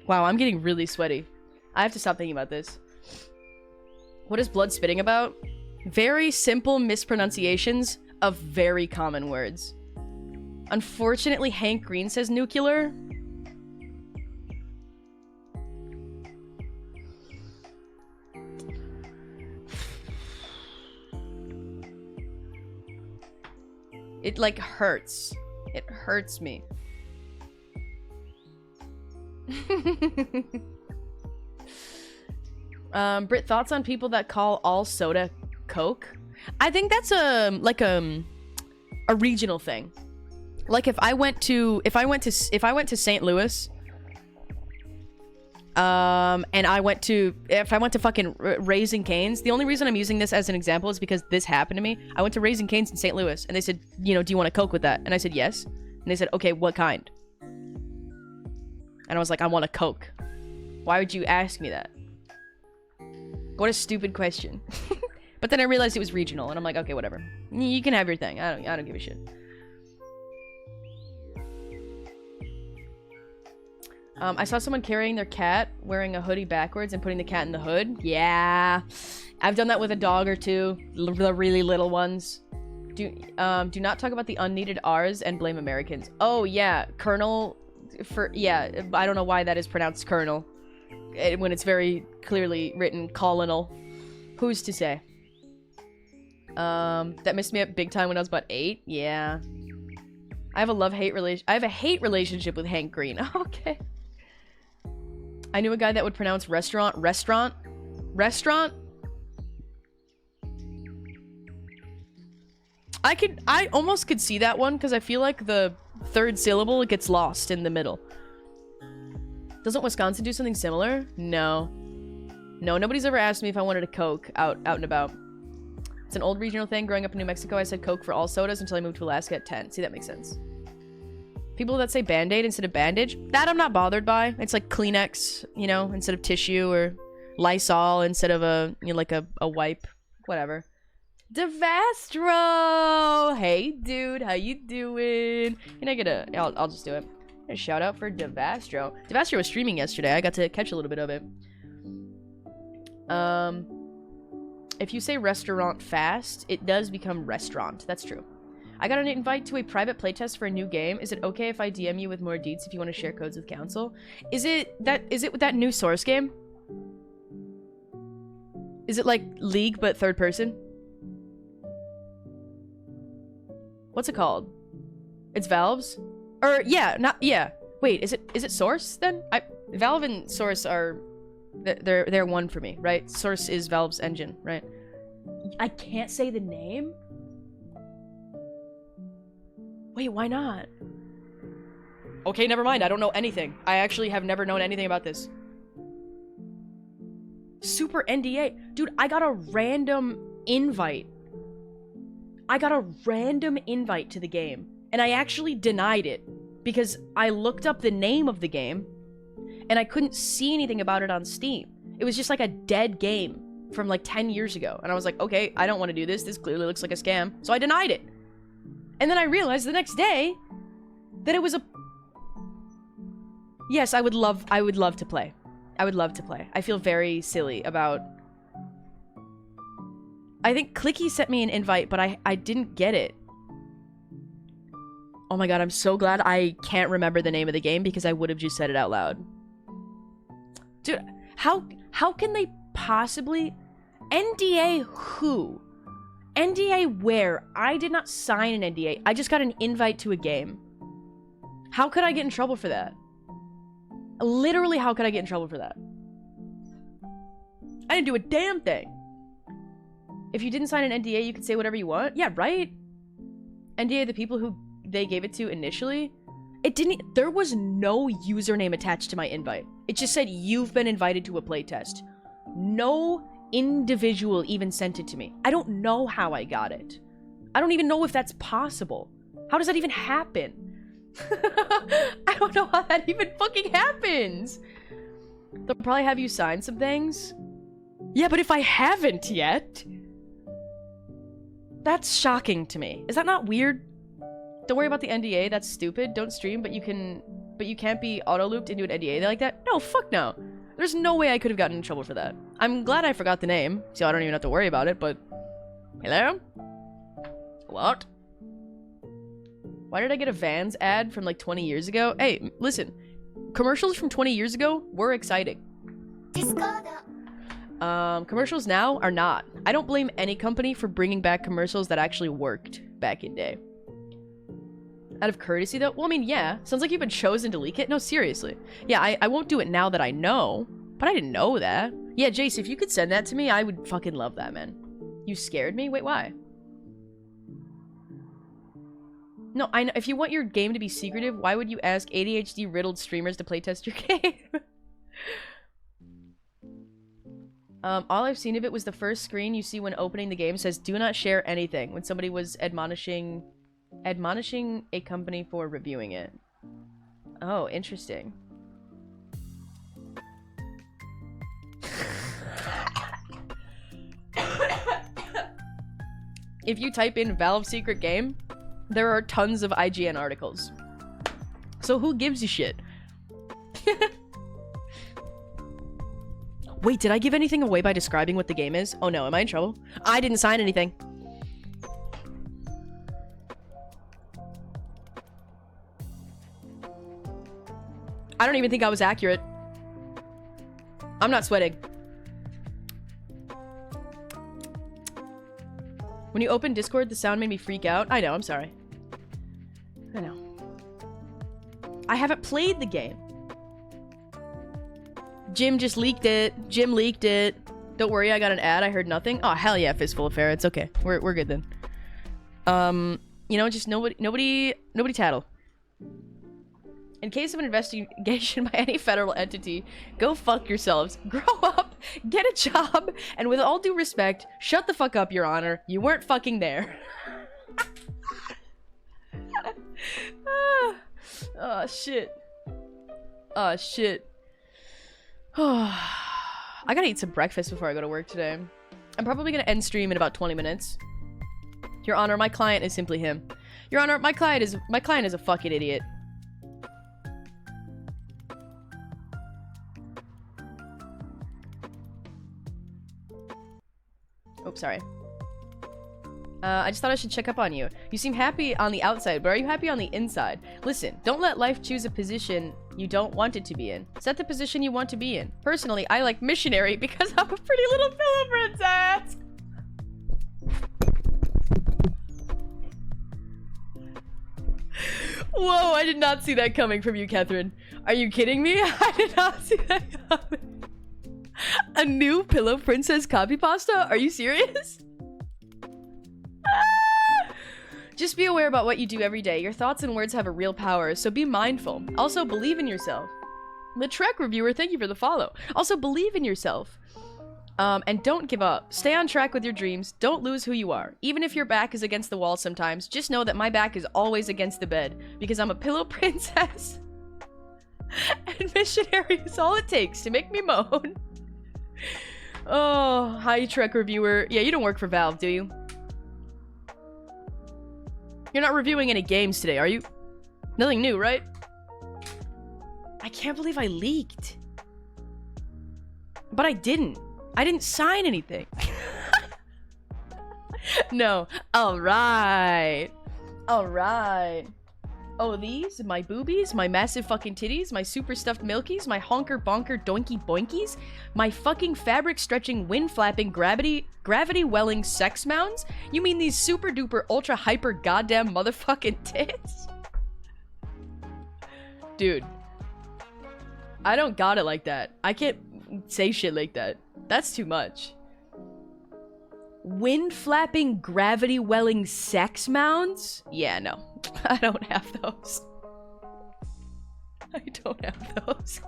Wow, I'm getting really sweaty. I have to stop thinking about this. What is blood spitting about? Very simple mispronunciations of very common words. Unfortunately, Hank Green says nuclear. It, like, hurts. It hurts me. Brit, thoughts on people that call all soda Coke? I think that's a regional thing. Like, if I went to St. Louis, and if I went to fucking Raising Cane's, the only reason I'm using this as an example is because this happened to me. I went to Raising Cane's in St. Louis, and they said, you know, do you want a Coke with that? And I said, yes. And they said, okay, what kind? And I was like, I want a Coke. Why would you ask me that? What a stupid question. But then I realized it was regional, and I'm like, okay, whatever. You can have your thing. I don't give a shit. I saw someone carrying their cat, wearing a hoodie backwards and putting the cat in the hood. Yeah. I've done that with a dog or two. The really little ones. Do not talk about the unneeded R's and blame Americans. Oh, yeah. Colonel... Yeah, I don't know why that is pronounced Colonel. When it's very clearly written Colonel. Who's to say? That messed me up big time when I was about 8. Yeah. I have a love-hate relation. I have a hate relationship with Hank Green. Okay. I knew a guy that would pronounce restaurant. I almost could see that one because I feel like the third syllable gets lost in the middle. Doesn't Wisconsin do something similar? No. No, nobody's ever asked me if I wanted a Coke out and about. It's an old regional thing. Growing up in New Mexico, I said Coke for all sodas until I moved to Alaska at 10. See, that makes sense. People that say Band-Aid instead of bandage, that I'm not bothered by. It's like Kleenex, you know, instead of tissue, or Lysol instead of a, you know, like a wipe. Whatever. Devastro! Hey, dude, how you doing? Can I get a... I'll just do it. A shout out for Devastro. Devastro was streaming yesterday. I got to catch a little bit of it. If you say restaurant fast, it does become restaurant. That's true. I got an invite to a private playtest for a new game. Is it okay if I DM you with more deets if you want to share codes with council? Is it that new Source game? Is it like League but third person? What's it called? It's Valve's? Or yeah. Wait, is it Source then? Valve and Source are they're one for me, right? Source is Valve's engine, right? I can't say the name? Wait, why not? Okay, never mind. I don't know anything. I actually have never known anything about this. Super NDA. Dude, I got a random invite. I got a random invite to the game. And I actually denied it. Because I looked up the name of the game. And I couldn't see anything about it on Steam. It was just like a dead game from like 10 years ago. And I was like, okay, I don't want to do this. This clearly looks like a scam. So I denied it. And then I realized the next day that it was a... Yes, I would love to play. I would love to play. I feel very silly about... I think Clicky sent me an invite, but I didn't get it. Oh my god, I'm so glad I can't remember the name of the game because I would have just said it out loud. Dude, how can they possibly... NDA who? NDA where? I did not sign an NDA. I just got an invite to a game. How could I get in trouble for that? Literally, how could I get in trouble for that? I didn't do a damn thing. If you didn't sign an NDA, you could say whatever you want? Yeah, right? NDA, the people who they gave it to initially, it didn't... There was no username attached to my invite. It just said, you've been invited to a playtest. No individual even sent it to me. I don't know how I got it. I don't even know if that's possible. How does that even happen? I don't know how that even fucking happens. They'll probably have you sign some things. Yeah, but if I haven't yet... That's shocking to me. Is that not weird? Don't worry about the NDA, that's stupid. Don't stream, but you can't be auto-looped into an NDA like that? No, fuck no. There's no way I could have gotten in trouble for that. I'm glad I forgot the name, so I don't even have to worry about it, but... Hello? What? Why did I get a Vans ad from like 20 years ago? Hey, listen. Commercials from 20 years ago were exciting. Commercials now are not. I don't blame any company for bringing back commercials that actually worked back in day. Out of courtesy, though? Well, I mean, yeah. Sounds like you've been chosen to leak it. No, seriously. Yeah, I won't do it now that I know. But I didn't know that. Yeah, Jace, if you could send that to me, I would fucking love that, man. You scared me? Wait, why? No, I know. If you want your game to be secretive, why would you ask ADHD-riddled streamers to playtest your game? All I've seen of it was the first screen you see when opening the game says, do not share anything, when somebody was admonishing a company for reviewing it. Oh, interesting. if you type in Valve secret game, there are tons of IGN articles. So who gives a shit? Wait, did I give anything away by describing what the game is? Oh no, am I in trouble? I didn't sign anything. I don't even think I was accurate. I'm not sweating. When you opened Discord, the sound made me freak out. I know, I'm sorry. I know. I haven't played the game. Jim just leaked it. Jim leaked it. Don't worry, I got an ad. I heard nothing. Oh, hell yeah, Fistful of Fair. It's okay. We're good then. You know, just nobody tattle. In case of an investigation by any federal entity, go fuck yourselves. Grow up, get a job, and with all due respect, shut the fuck up, Your Honor. You weren't fucking there. Oh, shit. Oh, shit. I gotta eat some breakfast before I go to work today. I'm probably gonna end stream in about 20 minutes. Your Honor, my client is simply him. Your Honor, my client is a fucking idiot. Oops, sorry. I just thought I should check up on you. You seem happy on the outside, but are you happy on the inside? Listen, don't let life choose a position you don't want it to be in. Set the position you want to be in. Personally, I like missionary because I'm a pretty little pillow princess. Whoa, I did not see that coming from you, Catherine. Are you kidding me? I did not see that coming. A new pillow princess copy pasta? Are you serious? Just be aware about what you do every day. Your thoughts and words have a real power, so be mindful. Also, believe in yourself. The Trek reviewer, thank you for the follow. Also, believe in yourself. And don't give up. Stay on track with your dreams. Don't lose who you are. Even if your back is against the wall sometimes, just know that my back is always against the bed, because I'm a pillow princess. And missionary is all it takes to make me moan. Oh, hi, Trek reviewer. Yeah, you don't work for Valve, do you? You're not reviewing any games today, are you? Nothing new, right? I can't believe I leaked. But I didn't. I didn't sign anything. No. Alright. Alright. Oh, these? My boobies? My massive fucking titties? My super stuffed milkies? My honker bonker doinky boinkies? My fucking fabric stretching wind flapping gravity welling sex mounds? You mean these super duper ultra hyper goddamn motherfucking tits? Dude. I don't got it like that. I can't say shit like that. That's too much. Wind flapping gravity welling sex mounds? Yeah, no. I don't have those. I don't have those.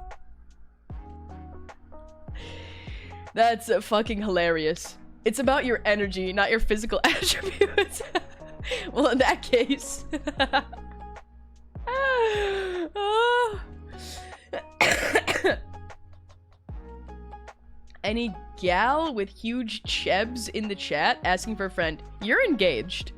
That's fucking hilarious. It's about your energy, not your physical attributes. Well, in that case. Any gal with huge chebs in the chat asking for a friend? You're engaged.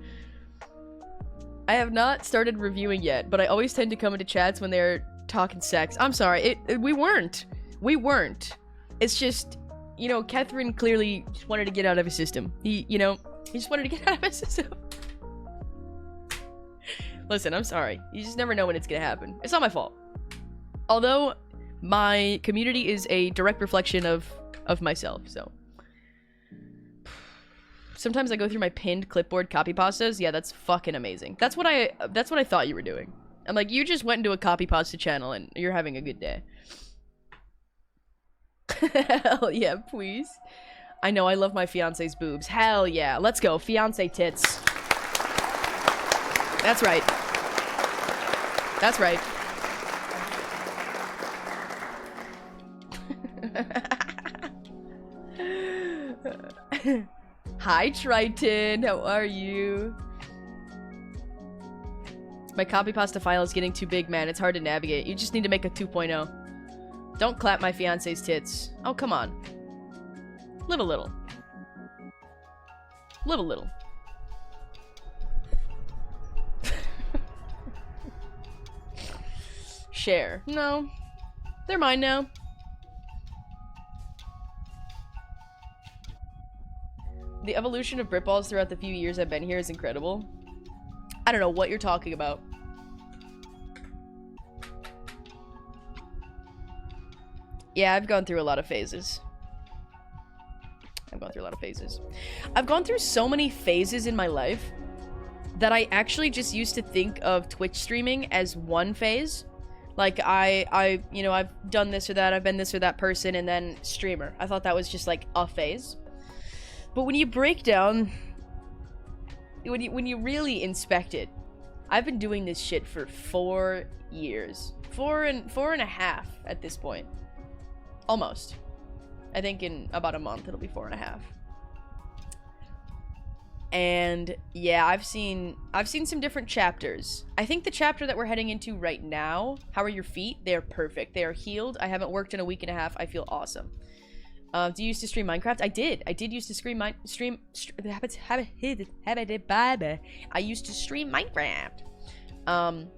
I have not started reviewing yet, but I always tend to come into chats when they're talking sex. I'm sorry, we weren't. We weren't. It's just, you know, Catherine clearly just wanted to get out of his system. He just wanted to get out of his system. Listen, I'm sorry. You just never know when it's gonna happen. It's not my fault. Although, my community is a direct reflection of myself, so. Sometimes I go through my pinned clipboard copy pastas. Yeah, that's fucking amazing. That's what I thought you were doing. I'm like, you just went into a copy pasta channel and you're having a good day. Hell yeah, please. I know, I love my fiance's boobs. Hell yeah. Let's go. Fiance tits. That's right. That's right. Hi, Triton. How are you? My copy pasta file is getting too big, man. It's hard to navigate. You just need to make a 2.0. Don't clap my fiance's tits. Oh, come on. Live a little. Live a little. share. No. They're mine now. The evolution of Britballs throughout the few years I've been here is incredible. I don't know what you're talking about. Yeah, I've gone through a lot of phases. I've gone through so many phases in my life that I actually just used to think of Twitch streaming as one phase. Like, you know, I've done this or that, I've been this or that person, and then streamer. I thought that was just, like, a phase. But when you break down, when you really inspect it, I've been doing this shit for 4 years. Four and a half at this point. Almost. I think in about a month it'll be 4.5. And yeah, I've seen some different chapters. I think the chapter that we're heading into right now, how are your feet? They're perfect. They are healed. I haven't worked in a week and a half. I feel awesome. Do you used to stream Minecraft? I did. I did used to stream I used to stream Minecraft.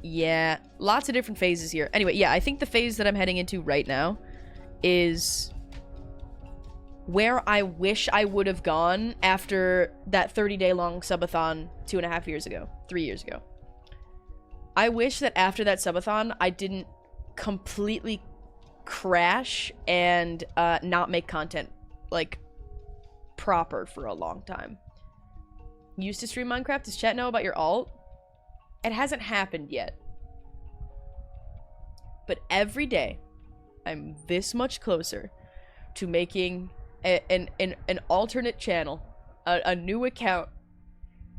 Yeah, lots of different phases here. Anyway, yeah, I think the phase that I'm heading into right now is where I wish I would have gone after that 30-day long subathon 2.5 years ago, 3 years ago. I wish that after that subathon, I didn't completely crash and not make content, like, proper for a long time. You used to stream Minecraft? Does chat know about your alt? It hasn't happened yet. But every day, I'm this much closer to making an alternate channel, a new account,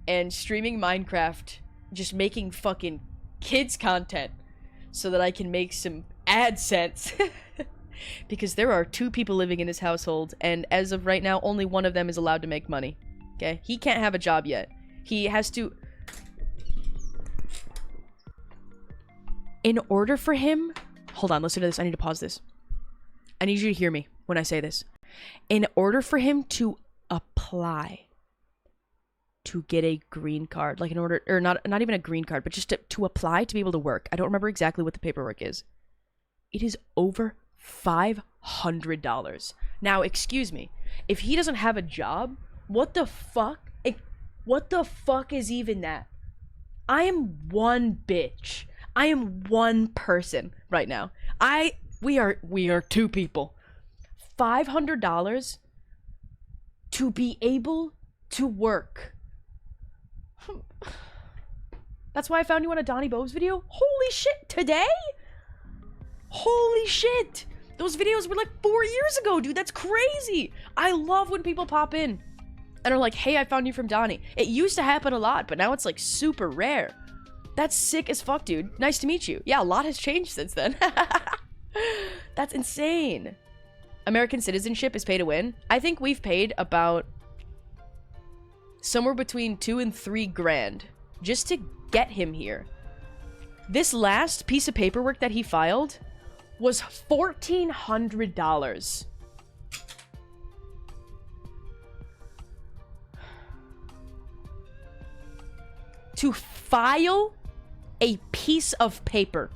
and streaming Minecraft, just making fucking kids content so that I can make some AdSense. Because there are 2 people living in this household, and as of right now, only one of them is allowed to make money. Okay? He can't have a job yet. He has to... In order for him... Hold on, listen to this. I need to pause this. I need you to hear me when I say this. In order for him to apply to get a green card, like in order... Or not even a green card, but just to apply to be able to work. I don't remember exactly what the paperwork is. It is over $500. Now, excuse me. If he doesn't have a job, what the fuck? What the fuck is even that? I am one bitch. I am one person right now. We are 2 people. $500 to be able to work. That's why I found you on a Donnie Bobes video. Holy shit, today? Holy shit. Those videos were like 4 years ago, dude. That's crazy. I love when people pop in and are like, hey, I found you from Donnie. It used to happen a lot, but now it's like super rare. That's sick as fuck, dude. Nice to meet you. Yeah, a lot has changed since then. That's insane. American citizenship is pay to win. I think we've paid about somewhere between 2 and 3 grand just to get him here. This last piece of paperwork that he filed was $1,400. To file a piece of paper.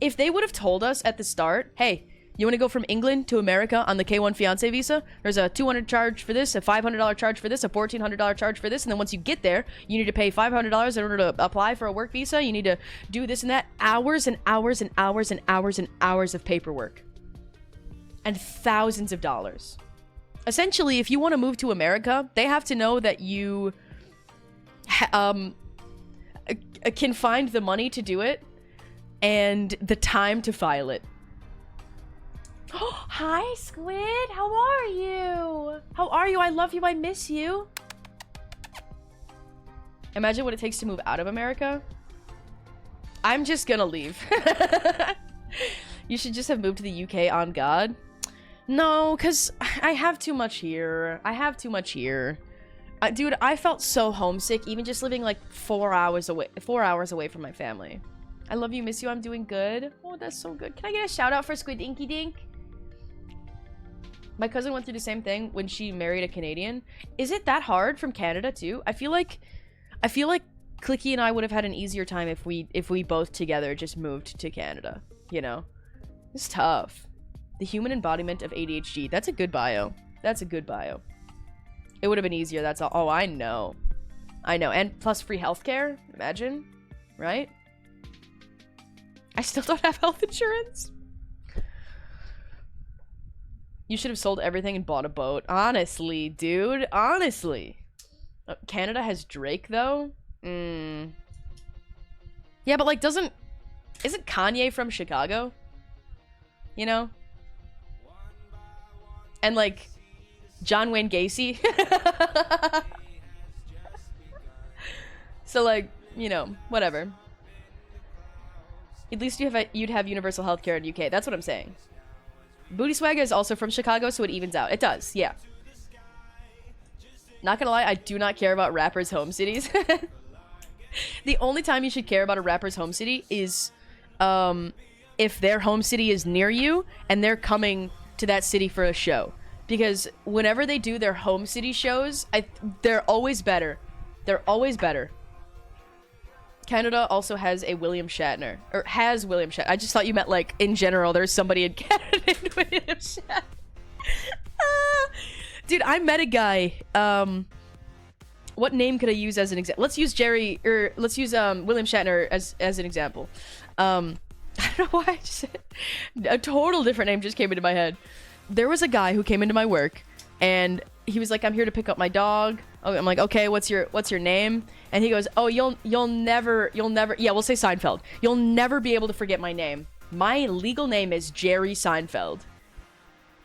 If they would have told us at the start, hey, you want to go from England to America on the K1 fiance visa? There's a $200 charge for this, a $500 charge for this, a $1,400 charge for this, and then once you get there, you need to pay $500 in order to apply for a work visa. You need to do this and that. Hours and hours and hours and hours and hours of paperwork. And thousands of dollars. Essentially, if you want to move to America, they have to know that you can find the money to do it and the time to file it. Hi, Squid. How are you? How are you? I love you. I miss you. Imagine what it takes to move out of America. I'm just gonna leave. You should just have moved to the UK on God. No, because I have too much here. I have too much here. Dude, I felt so homesick, even just living like 4 hours away from my family. I love you, miss you, I'm doing good. Oh, that's so good. Can I get a shout out for Squid Dinky Dink? My cousin went through the same thing when she married a Canadian. Is it that hard from Canada too? I feel like Clicky and I would have had an easier time if we both together just moved to Canada, you know? It's tough. The human embodiment of ADHD. That's a good bio. That's a good bio. It would have been easier, that's all. Oh, I know. I know. And plus free healthcare. Imagine. Right? I still don't have health insurance. You should have sold everything and bought a boat. Honestly, dude. Honestly. Canada has Drake, though? Yeah, but like, isn't Kanye from Chicago? You know? And like, John Wayne Gacy? So like, you know, whatever. At least you'd have universal healthcare in UK. That's what I'm saying. Booty Swagger is also from Chicago, so it evens out. It does, yeah. Not gonna lie, I do not care about rappers' home cities. The only time you should care about a rapper's home city is if their home city is near you and they're coming to that city for a show. Because whenever they do their home city shows, they're always better. They're always better. Canada also has a William Shatner. Or has William Shatner. I just thought you meant, like, in general, there's somebody in Canada named William Shatner. Dude, I met a guy. What name could I use as an example? Let's use William Shatner as an example. I don't know why I just said a total different name just came into my head. There was a guy who came into my work and he was like, I'm here to pick up my dog. I'm like, okay, what's your name? And he goes, oh, you'll never, yeah, we'll say Seinfeld. You'll never be able to forget my name. My legal name is Jerry Seinfeld.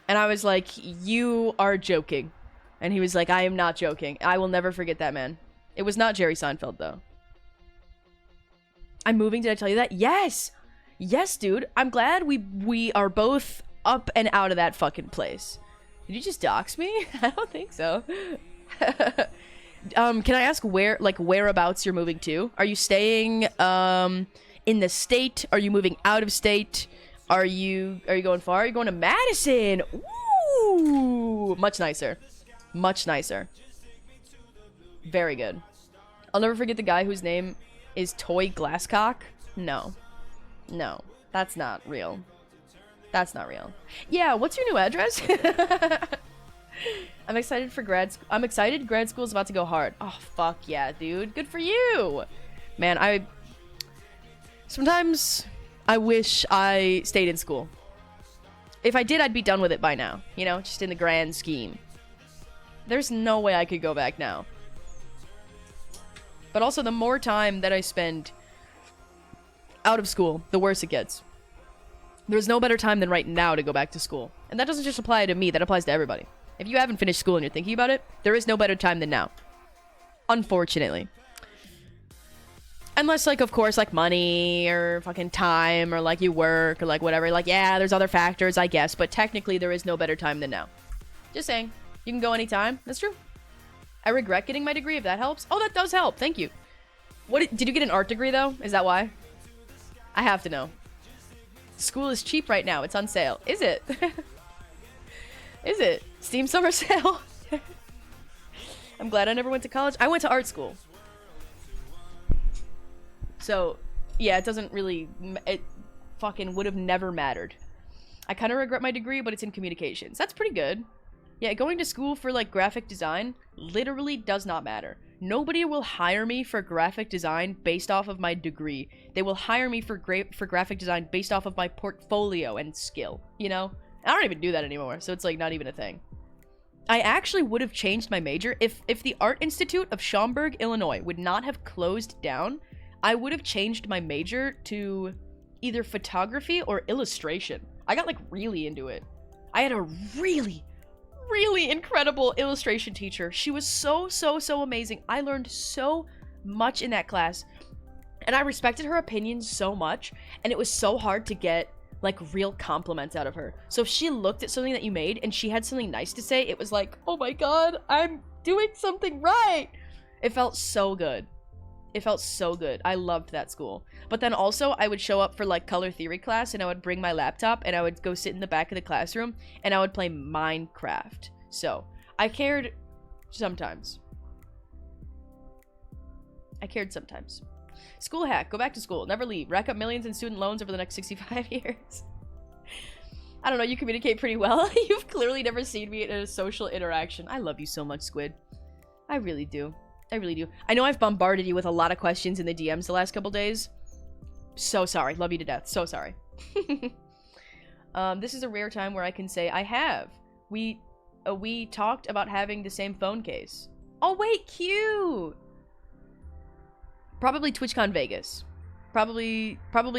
And I was like, you are joking. And he was like, I am not joking. I will never forget that, man. It was not Jerry Seinfeld, though. I'm moving, did I tell you that? Yes! Yes, dude. I'm glad we are both up and out of that fucking place. Did you just dox me? I don't think so. Can I ask whereabouts you're moving to? Are you staying in the state? Are you moving out of state? Are you going far? Are you going to Madison? Ooh, much nicer. Much nicer. Very good. I'll never forget the guy whose name is Toy Glasscock. No. No, that's not real. That's not real. Yeah, what's your new address? I'm excited for I'm excited grad school is about to go hard. Oh, fuck yeah, dude. Good for you. Man, sometimes I wish I stayed in school. If I did, I'd be done with it by now. You know, just in the grand scheme. There's no way I could go back now. But also, the more time that I spend out of school, the worse it gets. There's no better time than right now to go back to school. And that doesn't just apply to me, that applies to everybody. If you haven't finished school and you're thinking about it, there is no better time than now. Unfortunately. Unless, like, of course, like, money or fucking time or, like, you work or, like, whatever. Like, yeah, there's other factors, I guess. But technically, there is no better time than now. Just saying. You can go anytime. That's true. I regret getting my degree, if that helps. Oh, that does help. Thank you. Did you get an art degree, though? Is that why? I have to know. School is cheap right now. It's on sale. Is it? Is it? Steam summer sale? I'm glad I never went to college. I went to art school. So, yeah, it doesn't really... It fucking would have never mattered. I kind of regret my degree, but it's in communications. That's pretty good. Yeah, going to school for, like, graphic design literally does not matter. Nobody will hire me for graphic design based off of my degree. They will hire me for graphic design based off of my portfolio and skill, you know? I don't even do that anymore, so it's, like, not even a thing. I actually would have changed my major if the Art Institute of Schaumburg, Illinois would not have closed down. I would have changed my major to either photography or illustration. I got, like, really into it. I had a really incredible illustration teacher. She was so amazing. I learned so much in that class. And I respected her opinions so much. And it was so hard to get, like, real compliments out of her. So if she looked at something that you made and she had something nice to say, it was like, oh my god, I'm doing something right. It felt so good. It felt so good. I loved that school. But then also, I would show up for, like, color theory class, and I would bring my laptop, and I would go sit in the back of the classroom, and I would play Minecraft. So, I cared sometimes. I cared sometimes. School hack. Go back to school. Never leave. Rack up millions in student loans over the next 65 years. I don't know. You communicate pretty well. You've clearly never seen me in a social interaction. I love you so much, Squid. I really do. I really do. I know I've bombarded you with a lot of questions in the DMs the last couple days. So sorry. Love you to death. So sorry. This is a rare time where I can say I have. We talked about having the same phone case. Oh, wait. Cute. Probably TwitchCon Vegas. Probably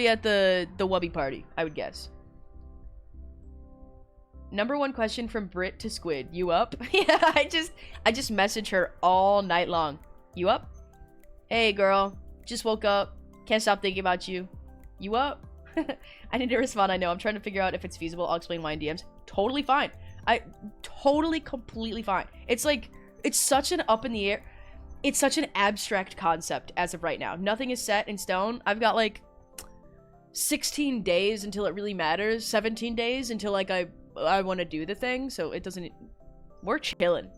at the Wubby party, I would guess. Number one question from Brit to Squid. You up? Yeah, I just message her all night long. You up? Hey, girl. Just woke up. Can't stop thinking about you. You up? I need to respond. I know. I'm trying to figure out if it's feasible. I'll explain why in DMs. Totally fine. Totally, completely fine. It's like, it's such an up in the air. It's such an abstract concept as of right now. Nothing is set in stone. I've got like 16 days until it really matters. 17 days until like I want to do the thing. So it doesn't... We're chilling.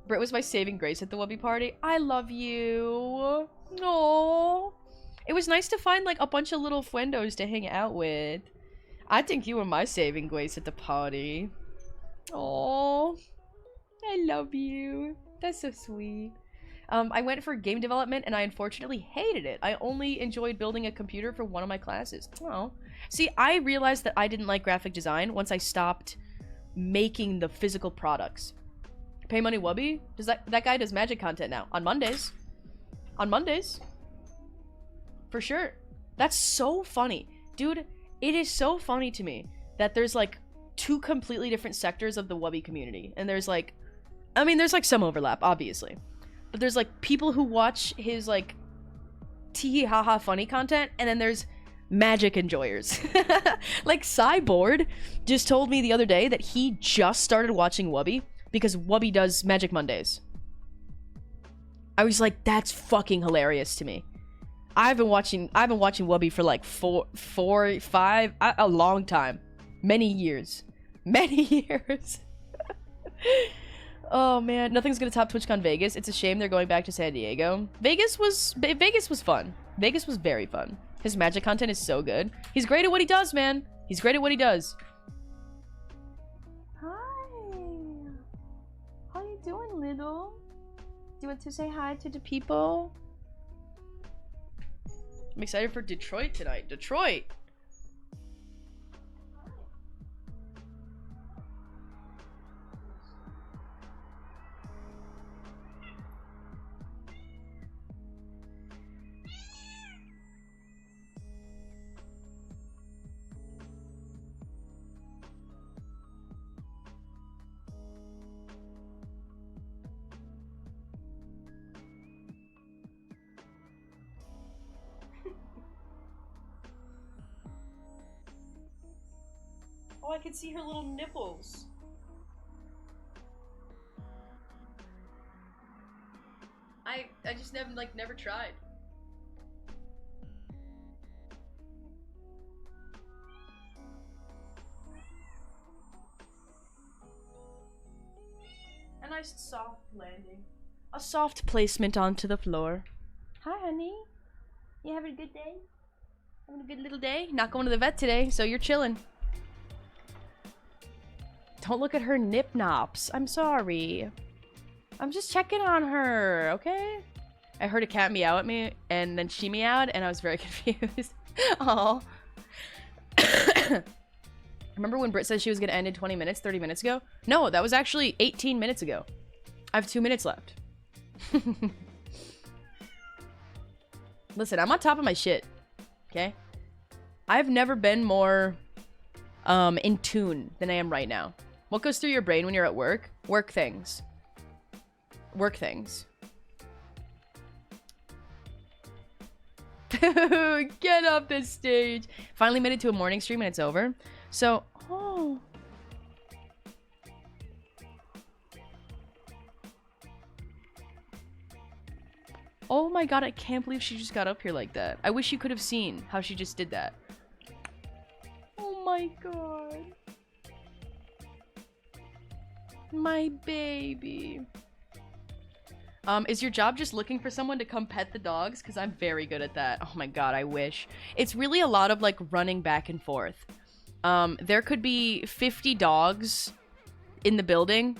Britt was my saving grace at the Wubby party. I love you. Aww. It was nice to find like a bunch of little friendos to hang out with. I think you were my saving grace at the party. Aww. I love you. That's so sweet. I went for game development and I unfortunately hated it. I only enjoyed building a computer for one of my classes. Oh. See, I realized that I didn't like graphic design once I stopped making the physical products. Pay Money Wubby? That guy does magic content now. On Mondays. On Mondays. For sure. That's so funny. Dude, it is so funny to me that there's like two completely different sectors of the Wubby community. And there's like... I mean, there's like some overlap, obviously. But there's like people who watch his like tee haha funny content, and then there's magic enjoyers. Like Cyborg just told me the other day that he just started watching Wubby because Wubby does Magic Mondays. I was like, that's fucking hilarious to me. I've been watching Wubby for like a long time. Many years. Many years. Oh man, nothing's gonna top TwitchCon Vegas. It's a shame they're going back to San Diego. Vegas was fun. Vegas was very fun. His magic content is so good. He's great at what he does, man. He's great at what he does. Hi. How you doing, little? Do you want to say hi to the people? I'm excited for Detroit tonight. Detroit! Oh, I can see her little nipples. I just never tried. A nice soft landing. A soft placement onto the floor. Hi, honey. You having a good day? Having a good little day? Not going to the vet today, so you're chilling. Don't look at her nip nops. I'm sorry. I'm just checking on her, okay? I heard a cat meow at me, and then she meowed, and I was very confused. Oh. Remember when Britt said she was going to end in 20 minutes, 30 minutes ago? No, that was actually 18 minutes ago. I have 2 minutes left. Listen, I'm on top of my shit, okay? I've never been more in tune than I am right now. What goes through your brain when you're at work? Work things. Work things. Get off the stage. Finally made it to a morning stream and it's over. So, oh. Oh my god, I can't believe she just got up here like that. I wish you could have seen how she just did that. Oh my god. My baby. Is your job just looking for someone to come pet the dogs? Because I'm very good at that. Oh my god, I wish. It's really a lot of, like, running back and forth. There could be 50 dogs in the building,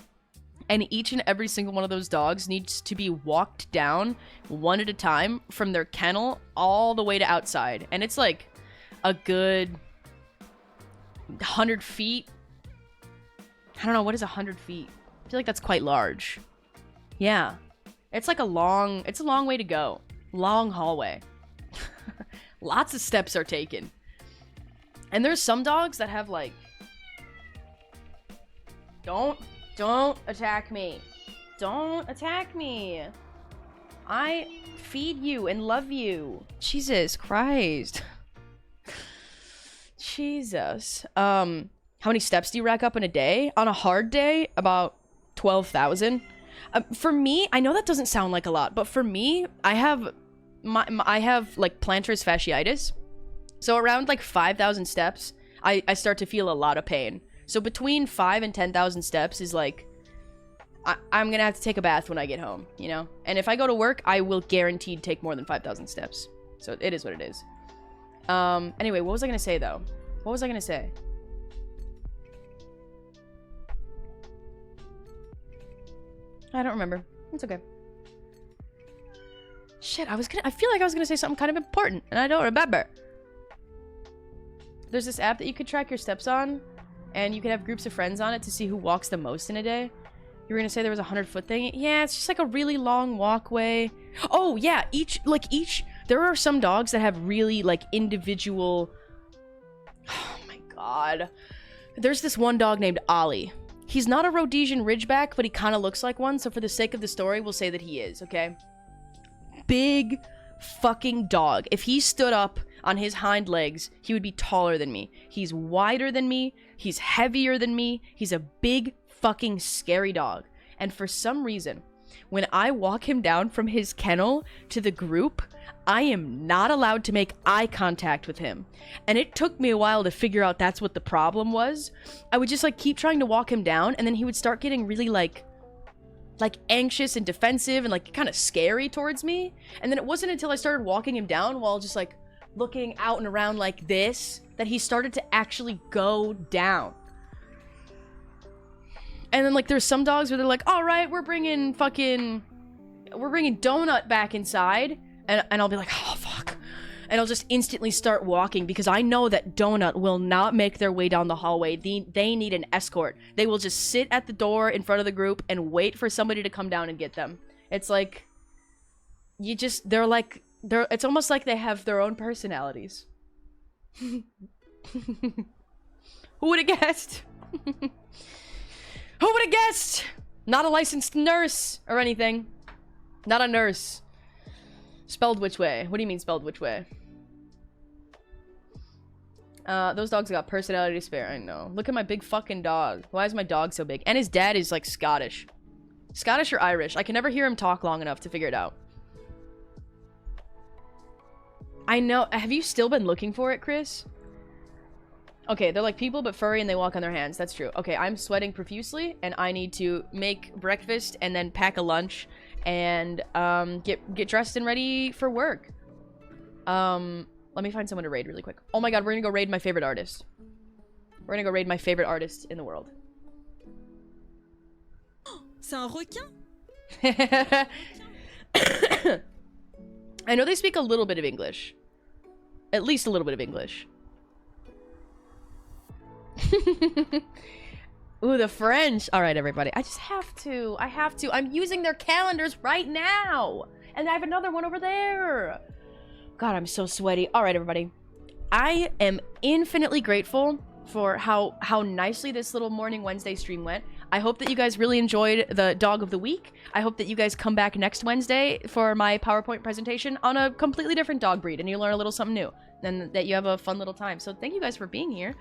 and each and every single one of those dogs needs to be walked down one at a time from their kennel all the way to outside. And it's, like, a good 100 feet. I don't know, what is 100 feet? I feel like that's quite large. Yeah. It's like a long way to go. Long hallway. Lots of steps are taken. And there's some dogs that have like... Don't attack me. Don't attack me. I feed you and love you. Jesus Christ. Jesus. How many steps do you rack up in a day? On a hard day, about 12,000. For me, I know that doesn't sound like a lot, but for me, I have like plantar fasciitis. So around like 5,000 steps, I start to feel a lot of pain. So between 5 and 10,000 steps is like, I'm gonna have to take a bath when I get home, you know? And if I go to work, I will guaranteed take more than 5,000 steps. So it is what it is. Anyway, what was I gonna say though? What was I gonna say? I don't remember. It's okay. Shit, I feel like I was gonna say something kind of important, and I don't remember. There's this app that you could track your steps on, and you could have groups of friends on it to see who walks the most in a day. You were gonna say there was a 100-foot thing? Yeah, it's just like a really long walkway. Oh, yeah, there are some dogs that have really, like, individual... Oh my god. There's this one dog named Ollie. He's not a Rhodesian Ridgeback, but he kind of looks like one, so for the sake of the story, we'll say that he is, okay? Big fucking dog. If he stood up on his hind legs, he would be taller than me. He's wider than me. He's heavier than me. He's a big fucking scary dog. And for some reason, when I walk him down from his kennel to the group, I am not allowed to make eye contact with him. And it took me a while to figure out that's what the problem was. I would just like keep trying to walk him down, and then he would start getting really like anxious and defensive and like kind of scary towards me. And then it wasn't until I started walking him down while just like looking out and around like this that he started to actually go down. And then like there's some dogs where they're like, all right, we're bringing Donut back inside. And I'll be like, oh, fuck. And I'll just instantly start walking because I know that Donut will not make their way down the hallway. They need an escort. They will just sit at the door in front of the group and wait for somebody to come down and get them. It's like, it's almost like they have their own personalities. Who would have guessed? Who would have guessed? Not a licensed nurse or anything. Not a nurse. Spelled which way? What do you mean spelled which way? Those dogs got personality to spare. I know. Look at my big fucking dog. Why is my dog so big? And his dad is like Scottish. Scottish or Irish. I can never hear him talk long enough to figure it out. I know. Have you still been looking for it, Chris? Okay, they're like people but furry and they walk on their hands. That's true. Okay, I'm sweating profusely and I need to make breakfast and then pack a lunch and get dressed and ready for work. Let me find someone to raid really quick. Oh my god, we're gonna go raid my favorite artist. We're gonna go raid my favorite artist in the world. C'est un requin? I know they speak a little bit of English. At least a little bit of English. Ooh, the French. All right, everybody. I have to. I'm using their calendars right now. And I have another one over there. God, I'm so sweaty. All right, everybody. I am infinitely grateful for how nicely this little Morning Wednesday stream went. I hope that you guys really enjoyed the dog of the week. I hope that you guys come back next Wednesday for my PowerPoint presentation on a completely different dog breed and you learn a little something new and that you have a fun little time. So thank you guys for being here.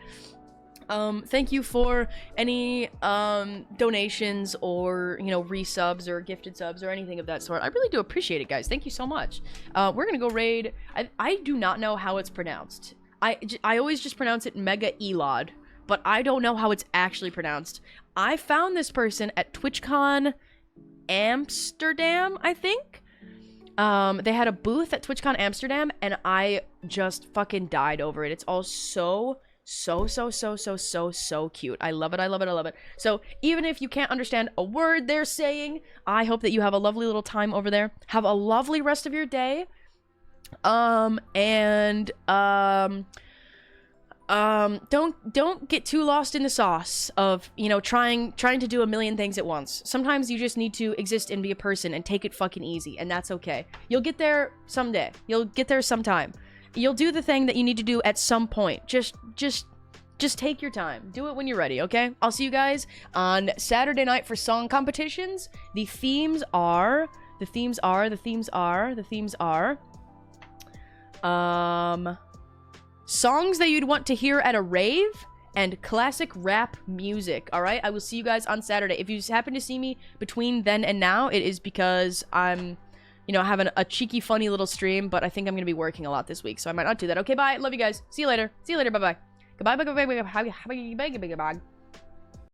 Thank you for any donations or, you know, resubs or gifted subs or anything of that sort. I really do appreciate it, guys. Thank you so much. We're gonna go raid. I do not know how it's pronounced. I always just pronounce it Mega Elod, but I don't know how it's actually pronounced. I found this person at TwitchCon Amsterdam, I think. They had a booth at TwitchCon Amsterdam, and I just fucking died over it. It's all so cute. I love it, I love it, I love it. So even if you can't understand a word they're saying, I hope that you have a lovely little time over there. Have a lovely rest of your day. Don't get too lost in the sauce of, you know, trying to do a million things at once. Sometimes you just need to exist and be a person and take it fucking easy, and that's okay. You'll get there someday. You'll get there sometime. You'll do the thing that you need to do at some point. Just take your time. Do it when you're ready, okay? I'll see you guys on Saturday night for song competitions. The themes are songs that you'd want to hear at a rave and classic rap music. All right, I will see you guys on Saturday. If you happen to see me between then and now, it is because I'm, you know, having a cheeky, funny little stream, but I think I'm gonna be working a lot this week, so I might not do that. Okay, bye. Love you guys. See you later. See you later. Bye bye. Goodbye. Bye bye. Bye bye. Bye bye. Bye bye.